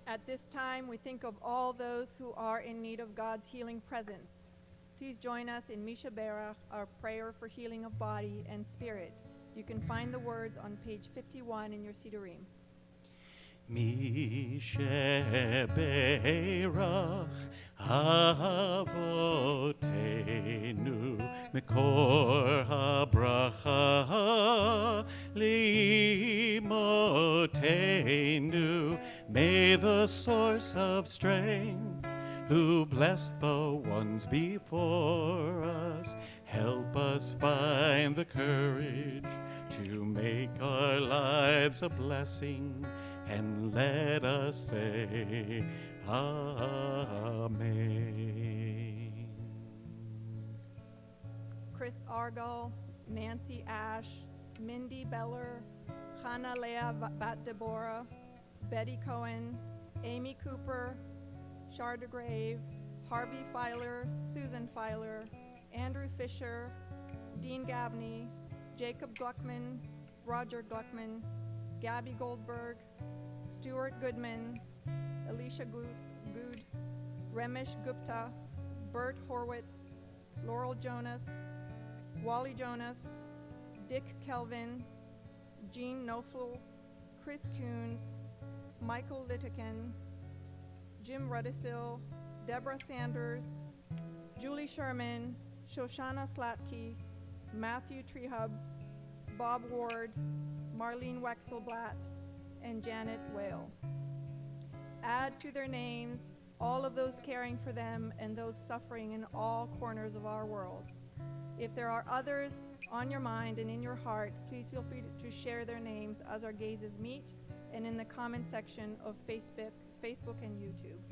Speaker 9: At this time, we think of all those who are in need of God's healing presence. Please join us in Misha Berach, our prayer for healing of body and spirit. You can find the words on page 51 in your Sidurim.
Speaker 6: Misheberach avotenu mekor habracha limotenu. May the source of strength, who blessed the ones before us, help us find the courage to make our lives a blessing, and let us say Amen.
Speaker 9: Chris Argall, Nancy Ash, Mindy Beller, Hannah Leah Bat Deborah, Betty Cohen, Amy Cooper, Sharda Grave, Harvey Filer, Susan Filer, Andrew Fisher, Dean Gavney, Jacob Gluckman, Roger Gluckman, Gabby Goldberg, Stuart Goodman, Alicia Good, Ramesh Gupta, Bert Horwitz, Laurel Jonas, Wally Jonas, Dick Kelvin, Jean Nofel, Chris Coons, Michael Littiken, Jim Rudisil, Deborah Sanders, Julie Sherman, Shoshana Slatke, Matthew Trehub, Bob Ward, Marlene Wexelblatt, and Janet Whale. Add to their names all of those caring for them and those suffering in all corners of our world. If there are others on your mind and in your heart, please feel free to share their names as our gazes meet and in the comment section of Facebook and YouTube.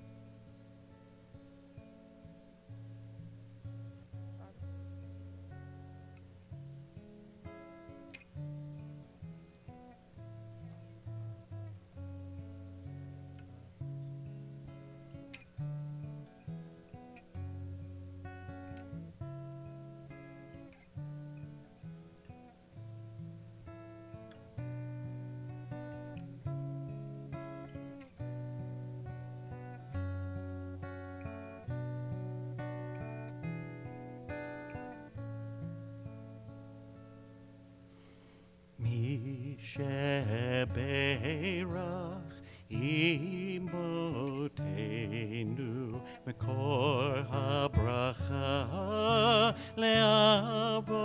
Speaker 6: Sheberach imotenu mekor habracha leavotenu.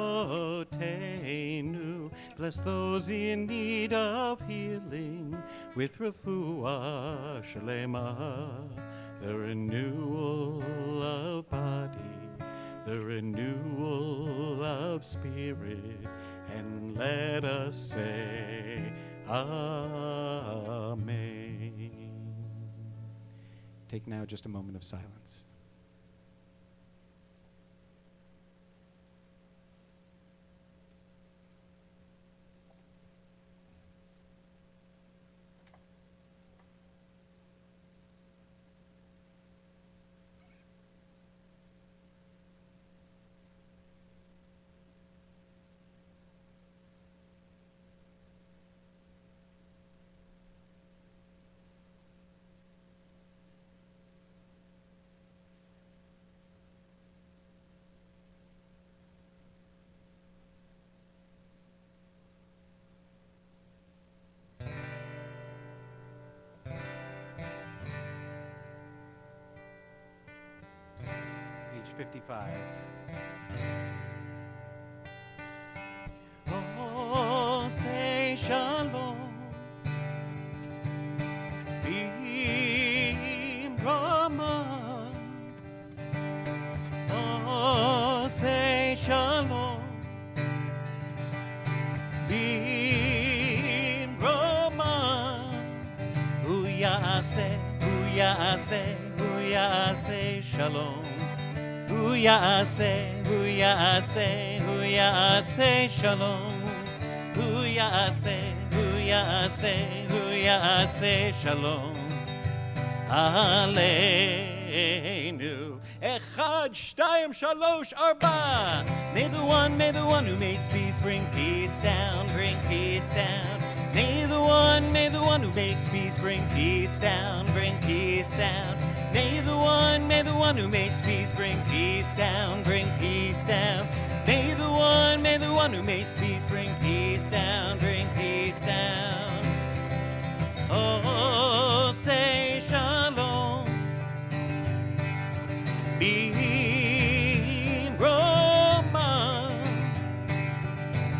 Speaker 6: Bless those in need of healing with refuah shlema, the renewal of body, the renewal of spirit, and let us say Amen.
Speaker 3: Take now just a moment of silence. 55. Oh, say shalom, Bim Rama. Oh, say shalom, Bim Rama. Uyase, uyase, uyase shalom. Uyase, uyase, uyase shalom. Uyase, uyase, uyase shalom. Aleinu. Echad, shtayim, shalosh, arba. May the one who makes peace bring peace down, bring peace down. May the one who makes peace bring peace down, bring peace down. May the one who makes peace bring peace down, bring peace down. May the one who makes peace bring peace down, bring peace down. Oh, say shalom. Bim Roma.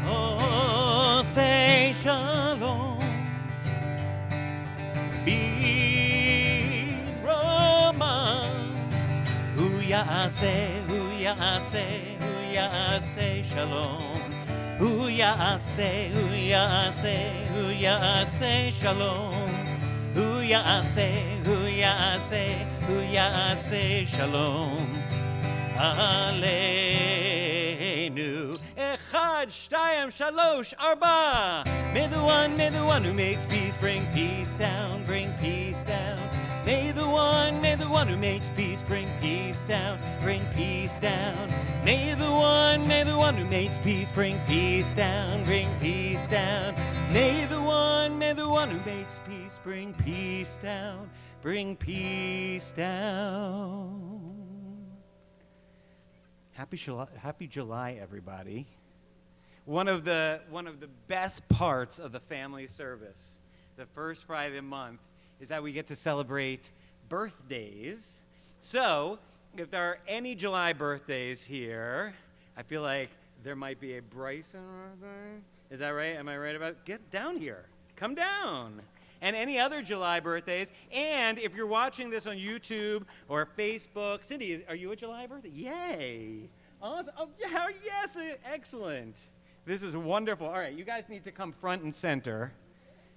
Speaker 3: Oh, say shalom. Bim Roma. Uyase, uyase, uyase shalom. Uyase, uyase, uyase shalom. Uyase, uyase, uyase shalom. Aleinu. Echad, shtayim, shalosh, arba. May the one who makes peace bring peace down, bring peace down. May the one who makes peace bring peace down, bring peace down. May the one who makes peace bring peace down, bring peace down. May the one who makes peace bring peace down, bring peace down. Happy July, everybody. One of the best parts of the family service, the first Friday of the month, is that we get to celebrate birthdays. So, if there are any July birthdays here, I feel like there might be a Bryson birthday. Is that right? Am I right about it? Get down here. Come down. And any other July birthdays. And if you're watching this on YouTube or Facebook, Cindy, are you a July birthday? Yay. Awesome. Oh, yes, excellent. This is wonderful. All right, you guys need to come front and center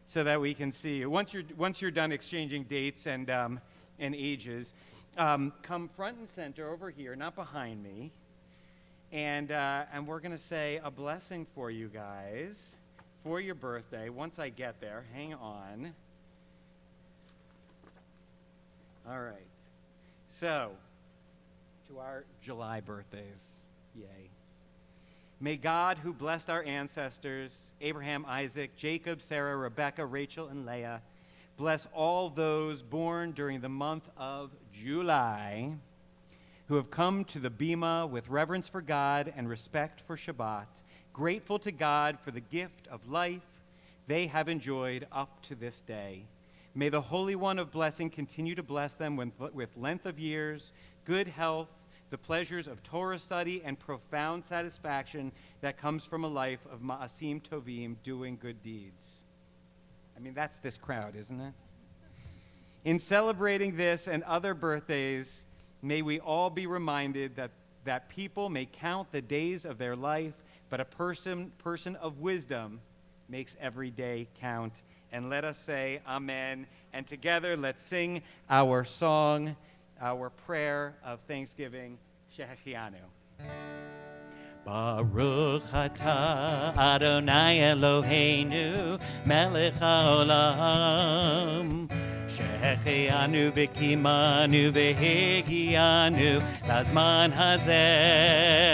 Speaker 3: so that we can see you. Once you're done exchanging dates and ages, come front and center over here, not behind me, and we're gonna say a blessing for you guys for your birthday. Once I get there, hang on. All right. So, to our July birthdays, yay. May God, who blessed our ancestors, Abraham, Isaac, Jacob, Sarah, Rebekah, Rachel, and Leah, bless all those born during the month of July who have come to the Bima with reverence for God and respect for Shabbat, grateful to God for the gift of life they have enjoyed up to this day. May the Holy One of blessing continue to bless them with length of years, good health, the pleasures of Torah study, and profound satisfaction that comes from a life of ma'asim tovim, doing good deeds. I mean, that's this crowd, isn't it? In celebrating this and other birthdays, may we all be reminded that people may count the days of their life, but a person of wisdom makes every day count. And let us say amen. And together, let's sing our song, our prayer of thanksgiving, Shehechianu.
Speaker 6: Baruch atah Adonai Eloheinu melech haolam shehechianu v'kimanu v'hegianu lazman hazeh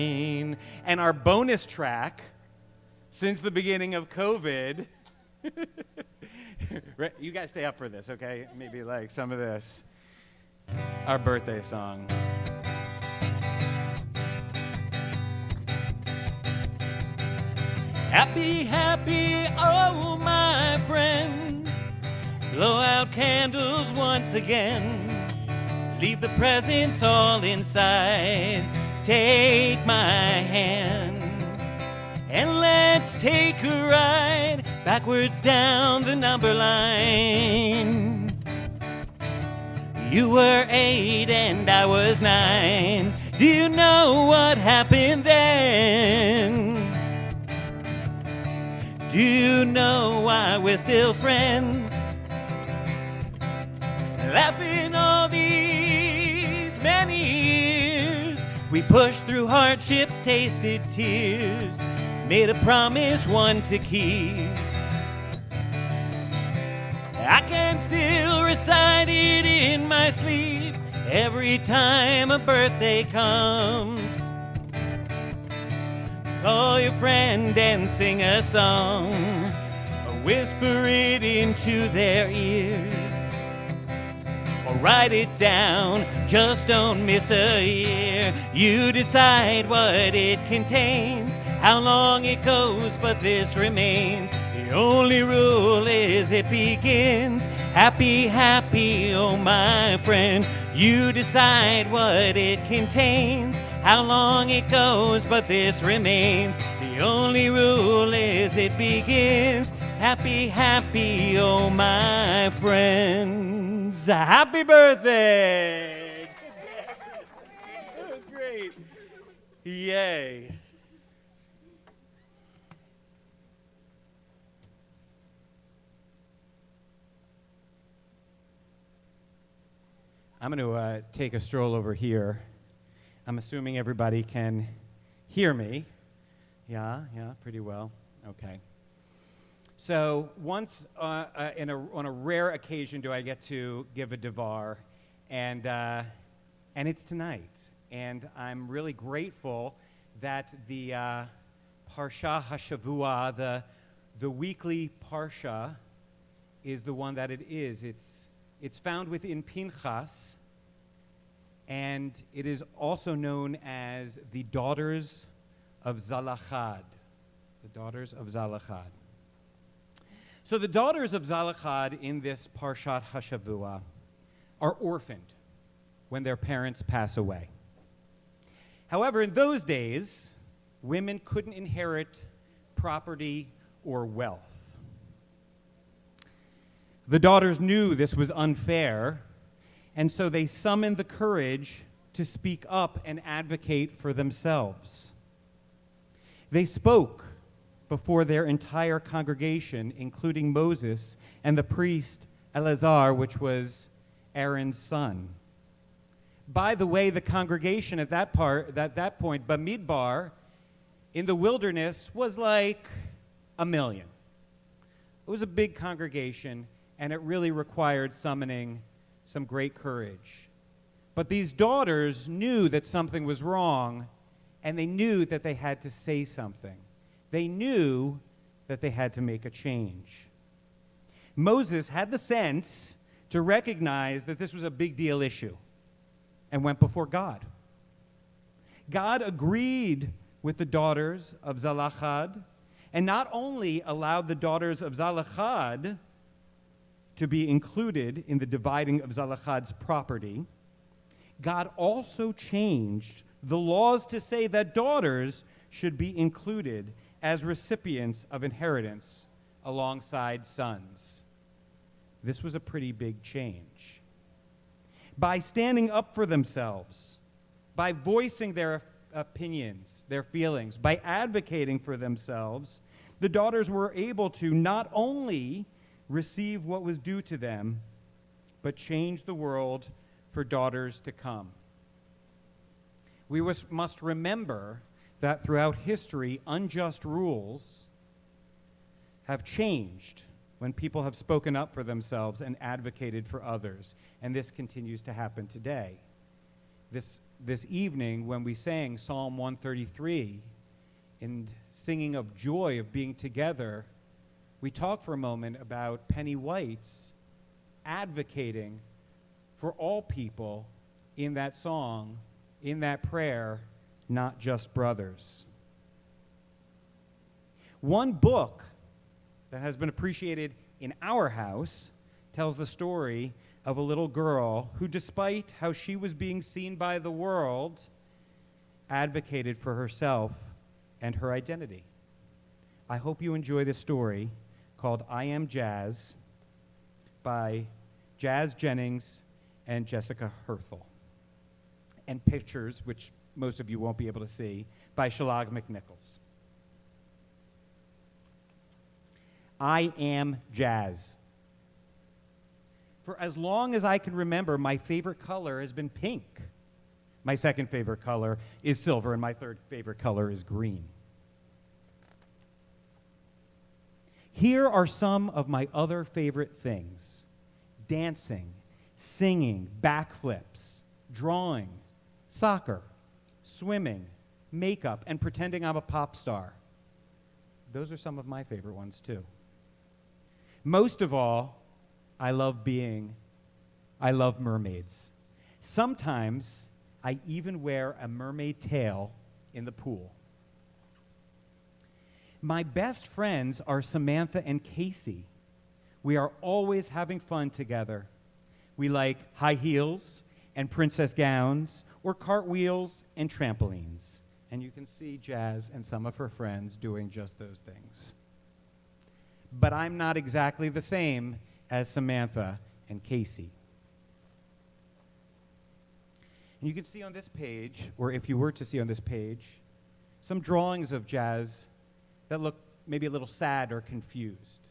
Speaker 3: Amen. And our bonus track, since the beginning of COVID, you guys stay up for this, okay? Maybe like some of this. Our birthday song.
Speaker 6: Happy, happy, oh my friend. Blow out candles once again. Leave the presents all inside. Take my hand. And let's take a ride backwards down the number line. You were 8 and I was 9. Do you know what happened then? Do you know why we're still friends? Laughing all these many years, we pushed through hardships, tasted tears, made a promise, one to keep. I can still recite it in my sleep every time a birthday comes. Call your friend and sing a song, or whisper it into their ear, or write it down, just don't miss a year. You decide what it contains, how long it goes, but this remains. The only rule is it begins. Happy, happy, oh my friend. You decide what it contains, how long it goes, but this remains. The only rule is it begins. Happy, happy, oh my friends. Happy birthday! That was great. Yay. I'm going to take a stroll over here. I'm assuming everybody can hear me. Yeah, pretty well. Okay. So once on a rare occasion do I get to give a devar, and it's tonight. And I'm really grateful that the Parsha HaShavua, the weekly Parsha, is the one that it is. It's found within Pinchas, and it is also known as the Daughters of Zalachad. The Daughters of Zalachad. So the Daughters of Zalachad in this Parshat HaShavua are orphaned when their parents pass away. However, in those days, women couldn't inherit property or wealth. The daughters knew this was unfair, and so they summoned the courage to speak up and advocate for themselves. They spoke before their entire congregation, including Moses and the priest Eleazar, which was Aaron's son. By the way, the congregation at that point, Bamidbar, in the wilderness, was like 1 million. It was a big congregation, and it really required summoning some great courage. But these daughters knew that something was wrong, and they knew that they had to say something. They knew that they had to make a change. Moses had the sense to recognize that this was a big deal issue and went before God. God agreed with the daughters of Zalachad, and not only allowed the daughters of Zalachad to be included in the dividing of Zalachad's property, God also changed the laws to say that daughters should be included as recipients of inheritance alongside sons. This was a pretty big change. By standing up for themselves, by voicing their opinions, their feelings, by advocating for themselves, the daughters were able to not only receive what was due to them, but change the world for daughters to come. We must remember that throughout history, unjust rules have changed when people have spoken up for themselves and advocated for others, and this continues to happen today. This evening, when we sang Psalm 133, in singing of joy of being together, we talked for a moment about Penny White's advocating for all people in that song, in that prayer, not just brothers.
Speaker 3: One book that has been appreciated in our house tells the story of a little girl who, despite how she was being seen by the world, advocated for herself and her identity. I hope you enjoy this story called I Am Jazz by Jazz Jennings and Jessica Herthel, and pictures, which most of you won't be able to see, by Shalag McNichols. I am jazz. For as long as I can remember, my favorite color has been pink. My second favorite color is silver, and my third favorite color is green. Here are some of my other favorite things: dancing, singing, backflips, drawing, soccer, swimming, makeup, and pretending I'm a pop star. Those are some of my favorite ones, too. Most of all, I love mermaids. Sometimes I even wear a mermaid tail in the pool. My best friends are Samantha and Casey. We are always having fun together. We like high heels and princess gowns, or cartwheels and trampolines. And you can see Jazz and some of her friends doing just those things. But I'm not exactly the same as Samantha and Casey. And you can see on this page, or if you were to see on this page, some drawings of Jazz that look maybe a little sad or confused.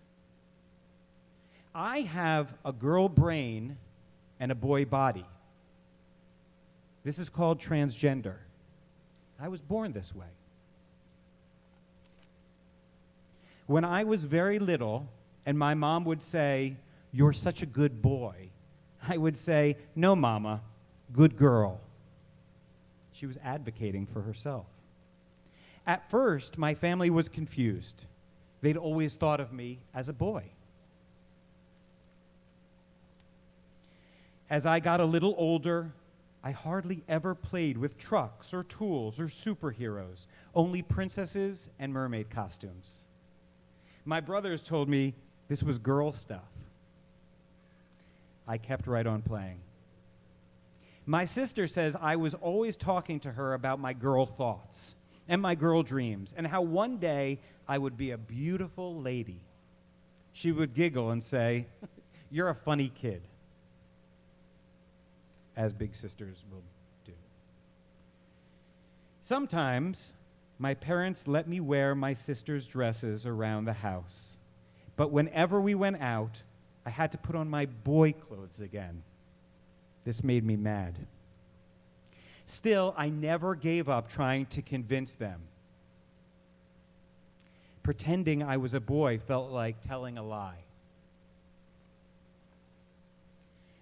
Speaker 3: I have a girl brain and a boy body. This is called transgender. I was born this way. When I was very little, and my mom would say, "You're such a good boy," I would say, "No, Mama, good girl." She was advocating for herself. At first, my family was confused. They'd always thought of me as a boy. As I got a little older, I hardly ever played with trucks or tools or superheroes, only princesses and mermaid costumes. My brothers told me this was girl stuff. I kept right on playing. My sister says I was always talking to her about my girl thoughts and my girl dreams, and how one day I would be a beautiful lady. She would giggle and say, "You're a funny kid," as big sisters will do. Sometimes my parents let me wear my sister's dresses around the house, but whenever we went out, I had to put on my boy clothes again. This made me mad. Still, I never gave up trying to convince them. Pretending I was a boy felt like telling a lie.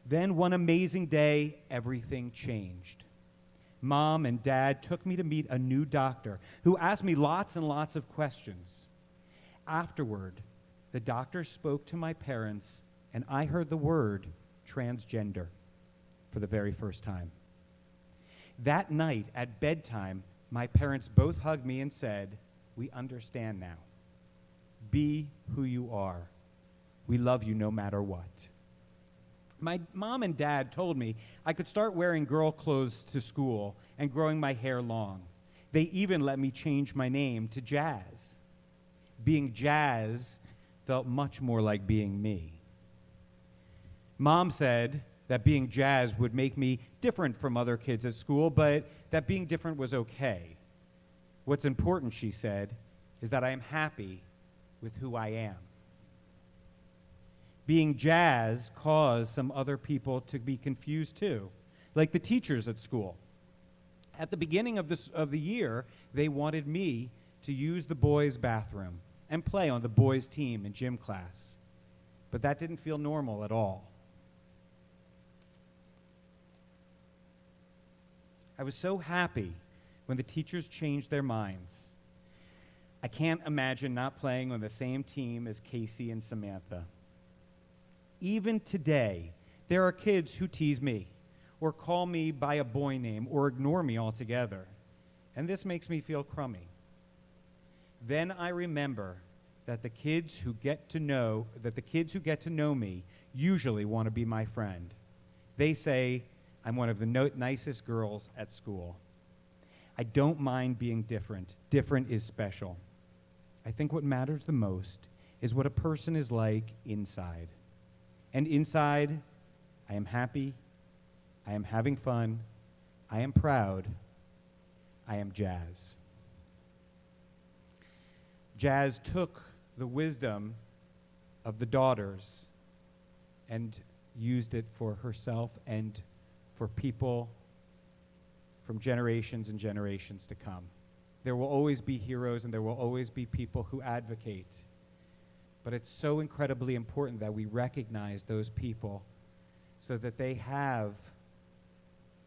Speaker 3: Then one amazing day, everything changed. Mom and Dad took me to meet a new doctor who asked me lots and lots of questions. Afterward, the doctor spoke to my parents, and I heard the word transgender for the very first time. That night at bedtime, my parents both hugged me and said, "We understand now. Be who you are. We love you no matter what." My mom and dad told me I could start wearing girl clothes to school and growing my hair long. They even let me change my name to Jazz. Being Jazz felt much more like being me. Mom said that being Jazz would make me different from other kids at school, but that being different was okay. What's important, she said, is that I am happy with who I am. Being Jazz caused some other people to be confused too, like the teachers at school. At the beginning of the year, they wanted me to use the boys' bathroom and play on the boys' team in gym class. But that didn't feel normal at all. I was so happy when the teachers changed their minds. I can't imagine not playing on the same team as Casey and Samantha. Even today, there are kids who tease me or call me by a boy name or ignore me altogether, and this makes me feel crummy. Then I remember that the kids who get to know me usually want to be my friend. They say I'm one of the nicest girls at school. I don't mind being different. Different is special. I think what matters the most is what a person is like inside. And inside, I am happy, I am having fun, I am proud, I am Jazz. Jazz took the wisdom of the daughters and used it for herself and for people from generations and generations to come. There will always be heroes and there will always be people who advocate. But it's so incredibly important that we recognize those people so that they have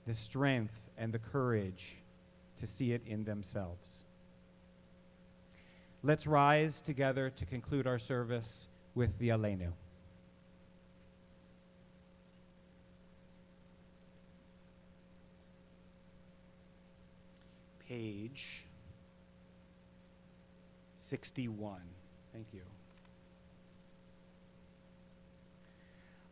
Speaker 3: the strength and the courage to see it in themselves. Let's rise together to conclude our service with the Aleinu. Page 61. Thank you.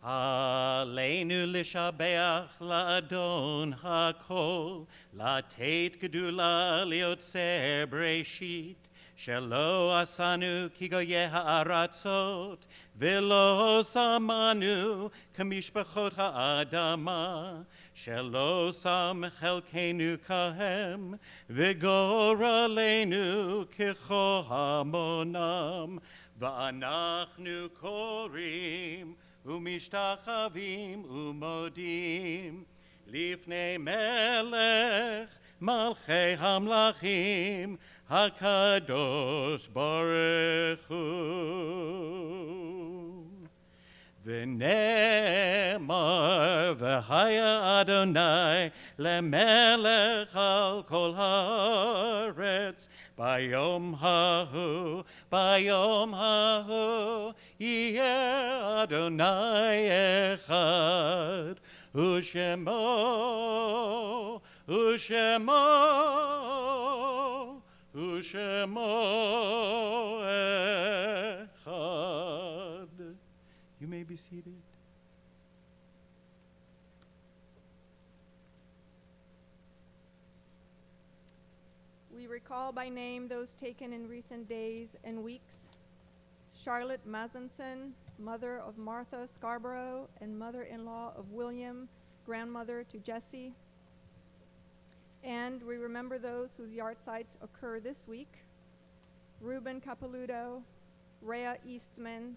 Speaker 6: עלינו לשבח לאדון הכל, לתת גדולה ליוצר בראשית, שלא עשנו כגויי הארצות, ולא שמנו כמשפחות האדמה, שלא שם חלקנו כהם, וגורלנו כהמונם, ואנחנו קוראים ומשתחווים ומודים לפני מלך מלכי המלכים הקדוש ברוך הוא. ונאמר והיה אדוני למלך על כל הארץ ביום ההוא יהיה אדוני אחד ושמו אחד. You may be seated.
Speaker 9: We recall by name those taken in recent days and weeks. Charlotte Mazenson, mother of Martha Scarborough and mother-in-law of William, grandmother to Jesse. And we remember those whose yahrzeits occur this week. Reuben Capeluto, Rhea Eastman,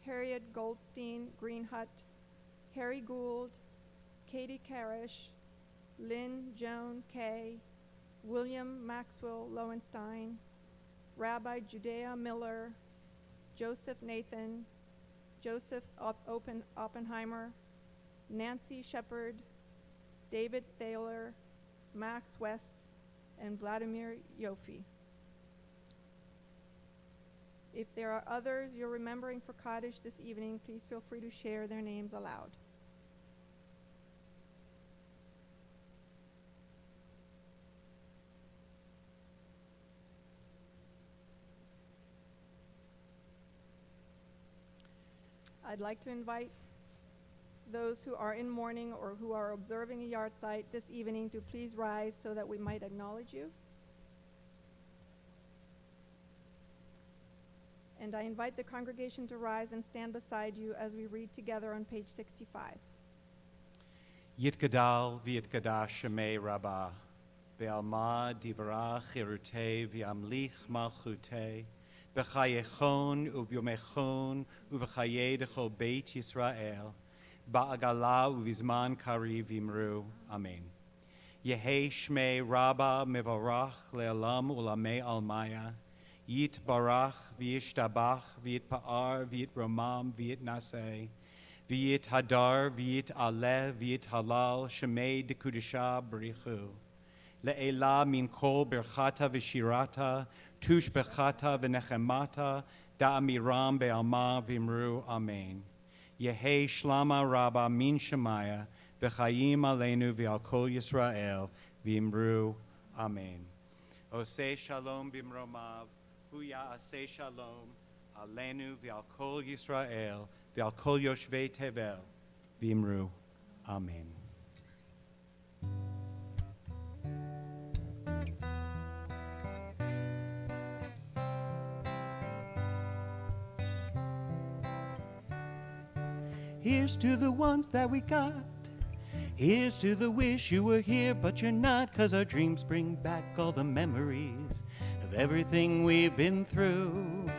Speaker 9: Harriet Goldstein Greenhut, Harry Gould, Katie Karish, Lynn Joan Kay, William Maxwell Lowenstein, Rabbi Judea Miller, Joseph Nathan, Joseph Oppenheimer, Nancy Shepard, David Thaler, Max West, and Vladimir Yofi. If there are others you're remembering for Kaddish this evening, please feel free to share their names aloud. I'd like to invite those who are in mourning or who are observing a yahrzeit this evening to please rise so that we might acknowledge you. And I invite the congregation to rise and stand beside you as we read together on page 65.
Speaker 3: Yitgadal v'yitgadash shemei Rabbah, ve'alma divra chirutei v'yamlich malchutei, b'chayechon uvyomechon uv'chayei dechol beit Yisrael, ba'agala uvizman kari v'imru. Amen. Yehei shmei Rabbah mevorach le'alam ulamei almaya, Yit barach, v'yit tabach, v'yit pa'ar, v'yit romam, v'yit naseh, v'yit hadar, v'yit aleh, v'yit halal, shemei dekudisha b'richu. Le'ela min kol berchata v'shirata, tush bechata v'nechemata, da'amiram be'alma v'imru. Amen. Yehei shlama rabba min shemaya, v'chayim aleinu v'al kol Yisrael, v'imru. Amen. Oseh shalom b'mromav, hu ya'aseh shalom alenu v'al kol Yisrael v'al kol yoshvei tevel v'imru. Amen. Here's to the ones that we got. Here's to the wish you were here, but you're not, 'cause our dreams bring back all the memories of everything we've been through.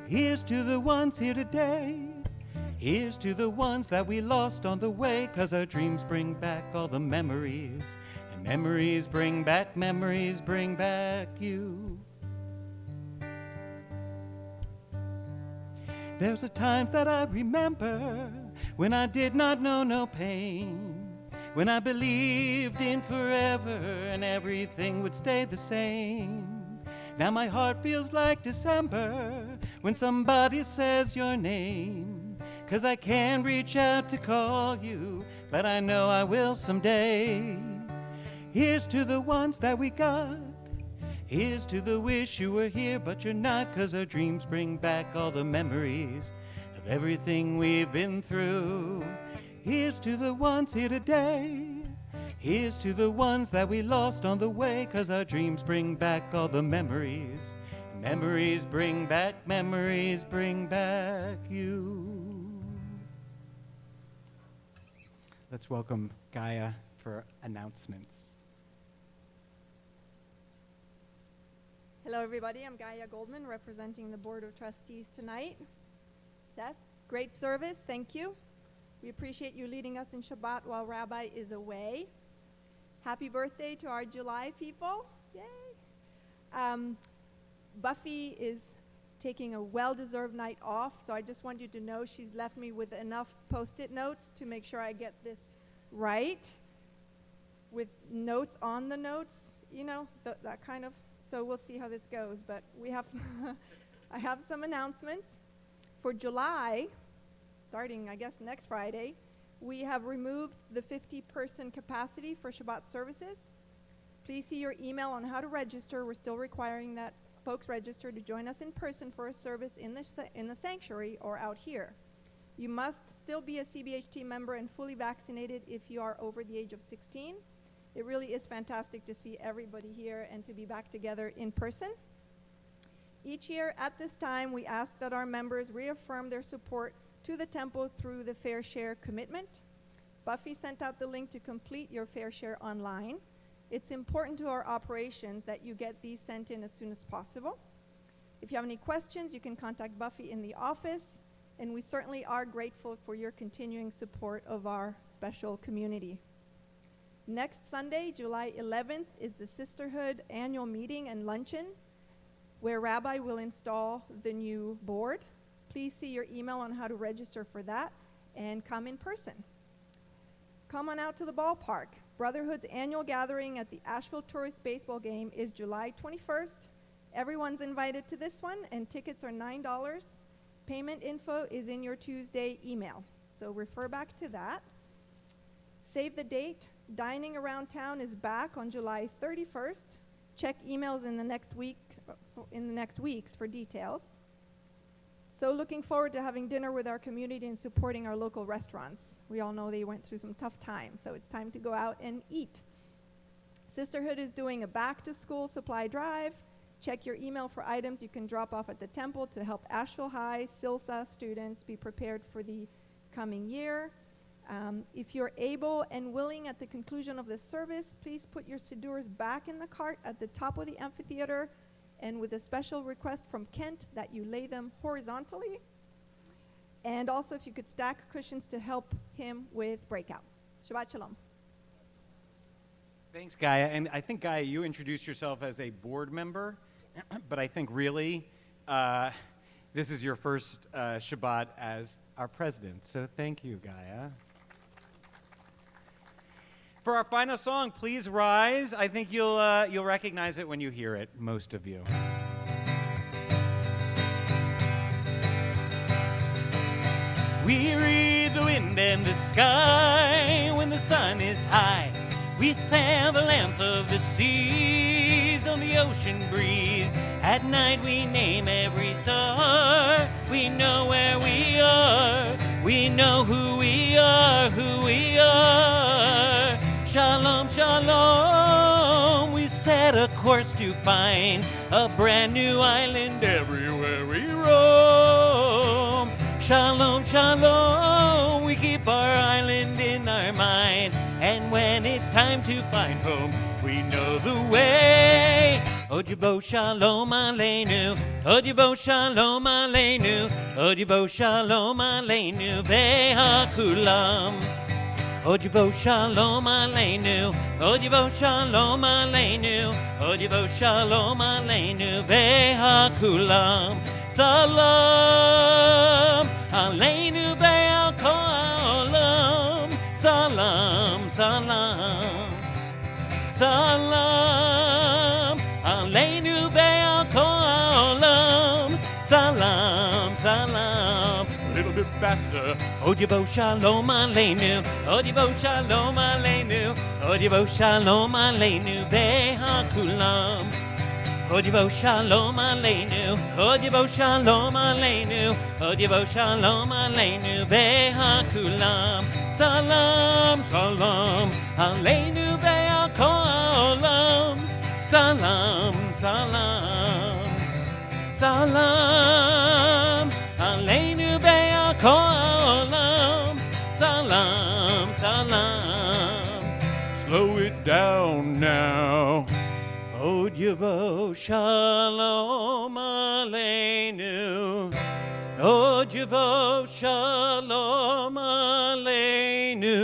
Speaker 3: Here's to the ones here today. Here's to the ones that we lost on the way, 'cause our dreams bring back all the memories, and memories bring back you. There's a time that I remember when I did not know no pain, when I believed in forever and everything would stay the same. Now my heart feels like December when somebody says your name, 'cause I can't reach out to call you, but I know I will someday. Here's to the ones that we got. Here's to the wish you were here, but you're not, 'cause our dreams bring back all the memories of everything we've been through. Here's to the ones here today. Here's to the ones that we lost on the way, 'cause our dreams bring back all the memories. Memories bring back you. Let's welcome Gaia for announcements.
Speaker 9: Hello, everybody. I'm Gaia Goldman, representing the Board of Trustees tonight. Seth, great service. Thank you. We appreciate you leading us in Shabbat while Rabbi is away. Happy birthday to our July people. Yay. Buffy is taking a well-deserved night off, so I just want you to know she's left me with enough Post-it notes to make sure I get this right, with notes on the notes, you know, that kind of. So we'll see how this goes, but we have I have some announcements. For July, starting I guess next Friday, we have removed the 50-person capacity for Shabbat services. Please see your email on how to register. We're still requiring that folks register to join us in person for a service in the sanctuary or out here. You must still be a CBHT member and fully vaccinated if you are over the age of 16. It really is fantastic to see everybody here and to be back together in person. Each year at this time, we ask that our members reaffirm their support to the temple through the Fair Share commitment. Buffy sent out the link to complete your Fair Share online. It's important to our operations that you get these sent in as soon as possible. If you have any questions, you can contact Buffy in the office, and we certainly are grateful for your continuing support of our special community. Next Sunday, July 11th, is the Sisterhood annual meeting and luncheon, where Rabbi will install the new board. Please see your email on how to register for that and come in person. Come on out to the ballpark. Brotherhood's annual gathering at the Asheville Tourist Baseball game is July 21st. Everyone's invited to this one, and tickets are $9. Payment info is in your Tuesday email, so refer back to that. Save the date. Dining Around Town is back on July 31st. Check emails in the next weeks for details. So looking forward to having dinner with our community and supporting our local restaurants. We all know they went through some tough times, so it's time to go out and eat. Sisterhood is doing a back-to-school supply drive. Check your email for items you can drop off at the temple to help Asheville High, Silsa students be prepared for the coming year. If you're able and willing at the conclusion of this service, please put your sidurs back in the cart at the top of the amphitheater, and with a special request from Kent that you lay them horizontally. And also if you could stack cushions to help him with breakout. Shabbat Shalom.
Speaker 3: Thanks, Gaia. And I think, Gaia, you introduced yourself as a board member, but I think really this is your first Shabbat as our president. So thank you, Gaia. For our final song, please rise. I think you'll recognize it when you hear it, most of you. We read the wind and the sky when the sun is high. We sail the length of the seas
Speaker 6: breeze on the ocean breeze. At night we name every star. We know where we are. We know who we are, who we are. Shalom, shalom. We set a course to find a brand new island everywhere we roam. Shalom, shalom. We keep our island in our mind. And when it's time to find home, we know the way. Odibo shalom aleinu, Odibo shalom aleinu, Odibo shalom aleinu ve'hakulam. Odibo shalom aleinu, Odibo shalom aleinu, Odibo shalom aleinu ve'hakulam. Salam aleinu ve'al kol ha'olam. Salam, salam, salam aleinu ve'al kol ha'olam. Salam, salam. A little bit faster. Odibo shalom aleinu, Odibo shalom aleinu, Odibo shalom aleinu ve'hakulam. Odibo shalom aleinu, Odibo shalom aleinu, Odibo shalom aleinu ve'hakulam. Salam, salam aleinu ve'al kol ha'olam. Salam, salam, salam aleinu ve'al kol ha'olam. Salam, salam. Slow it down now. Odibo shalom aleinu, Odibo shalom aleinu,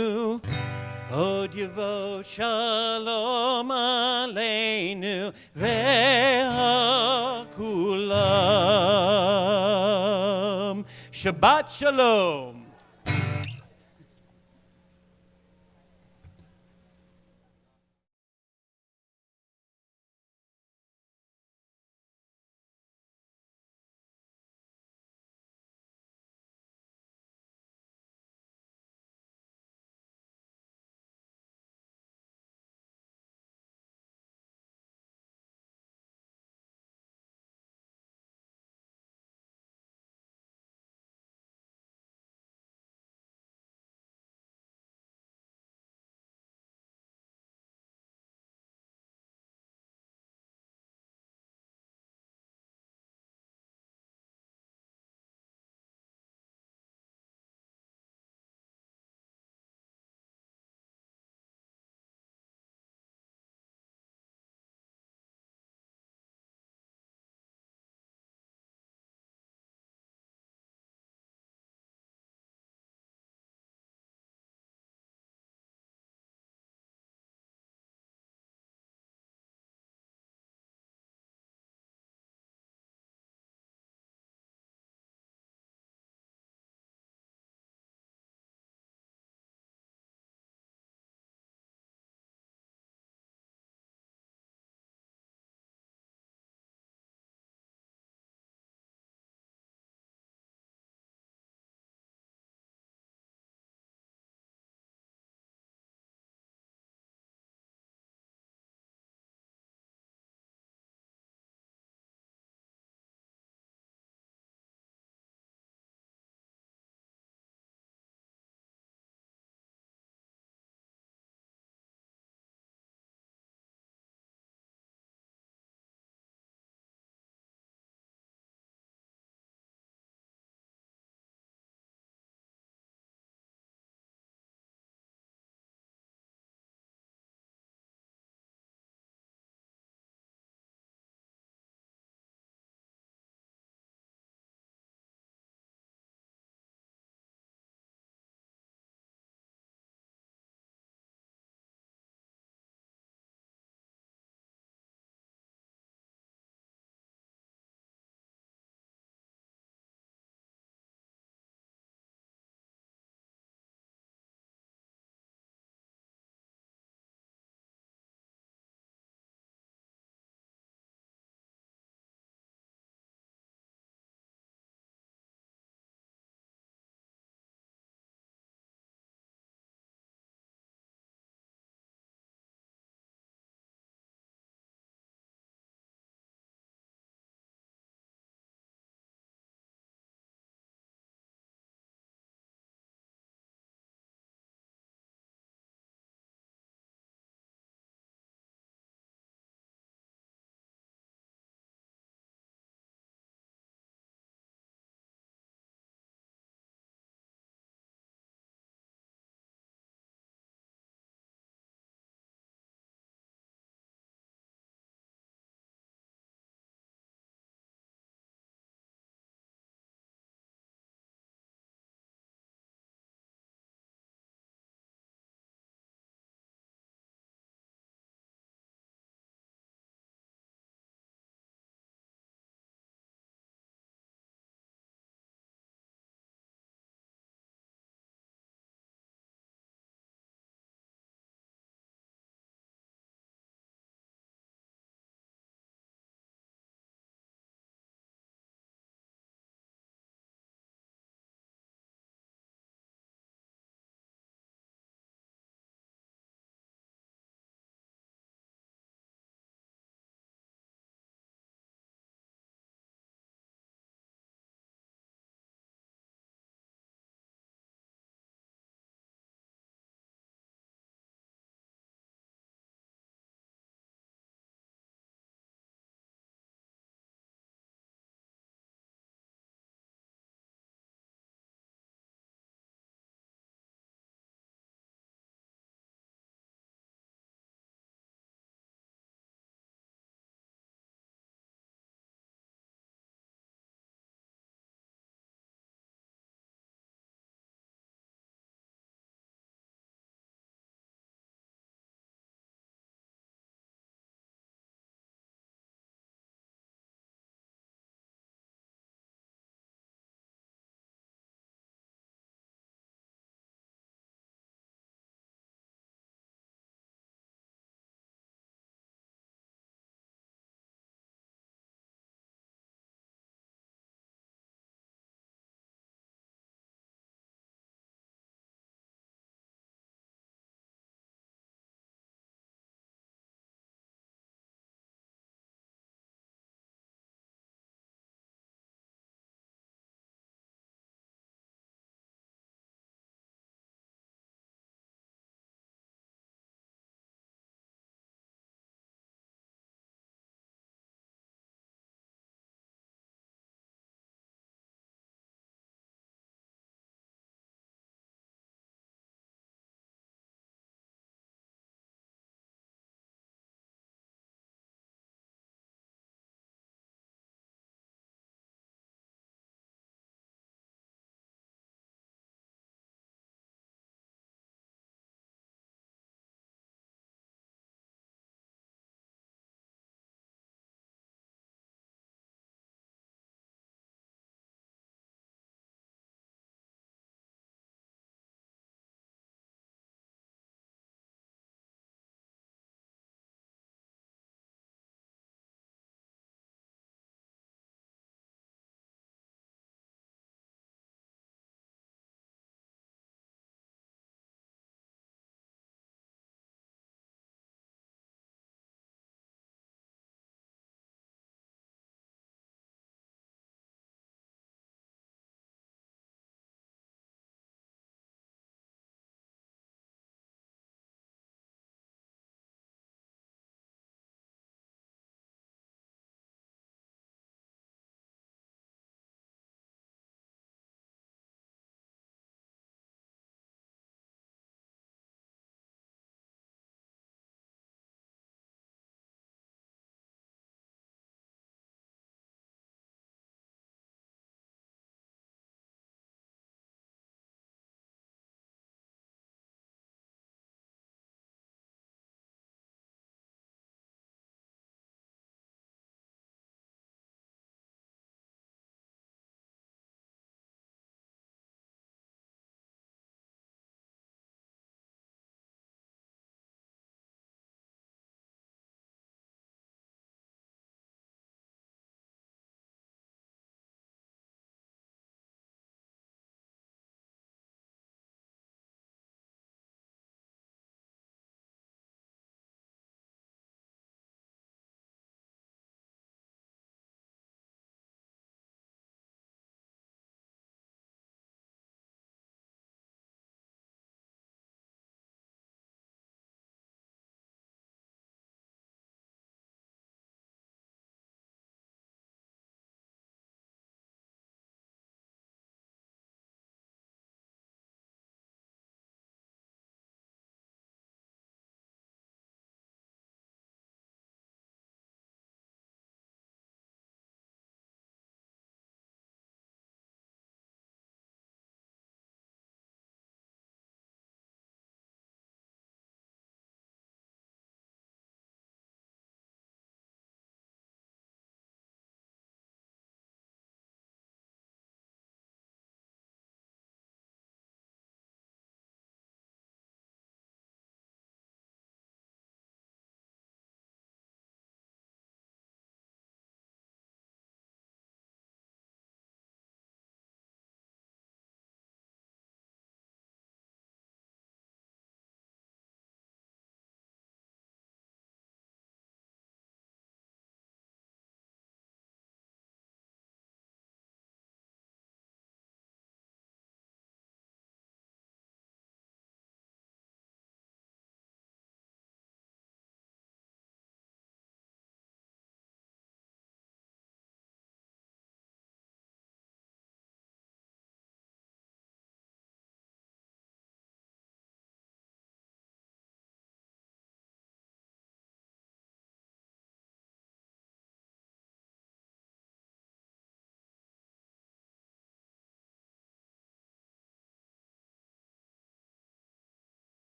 Speaker 6: Odibo shalom aleinu ve'hakulam. Shabbat shalom.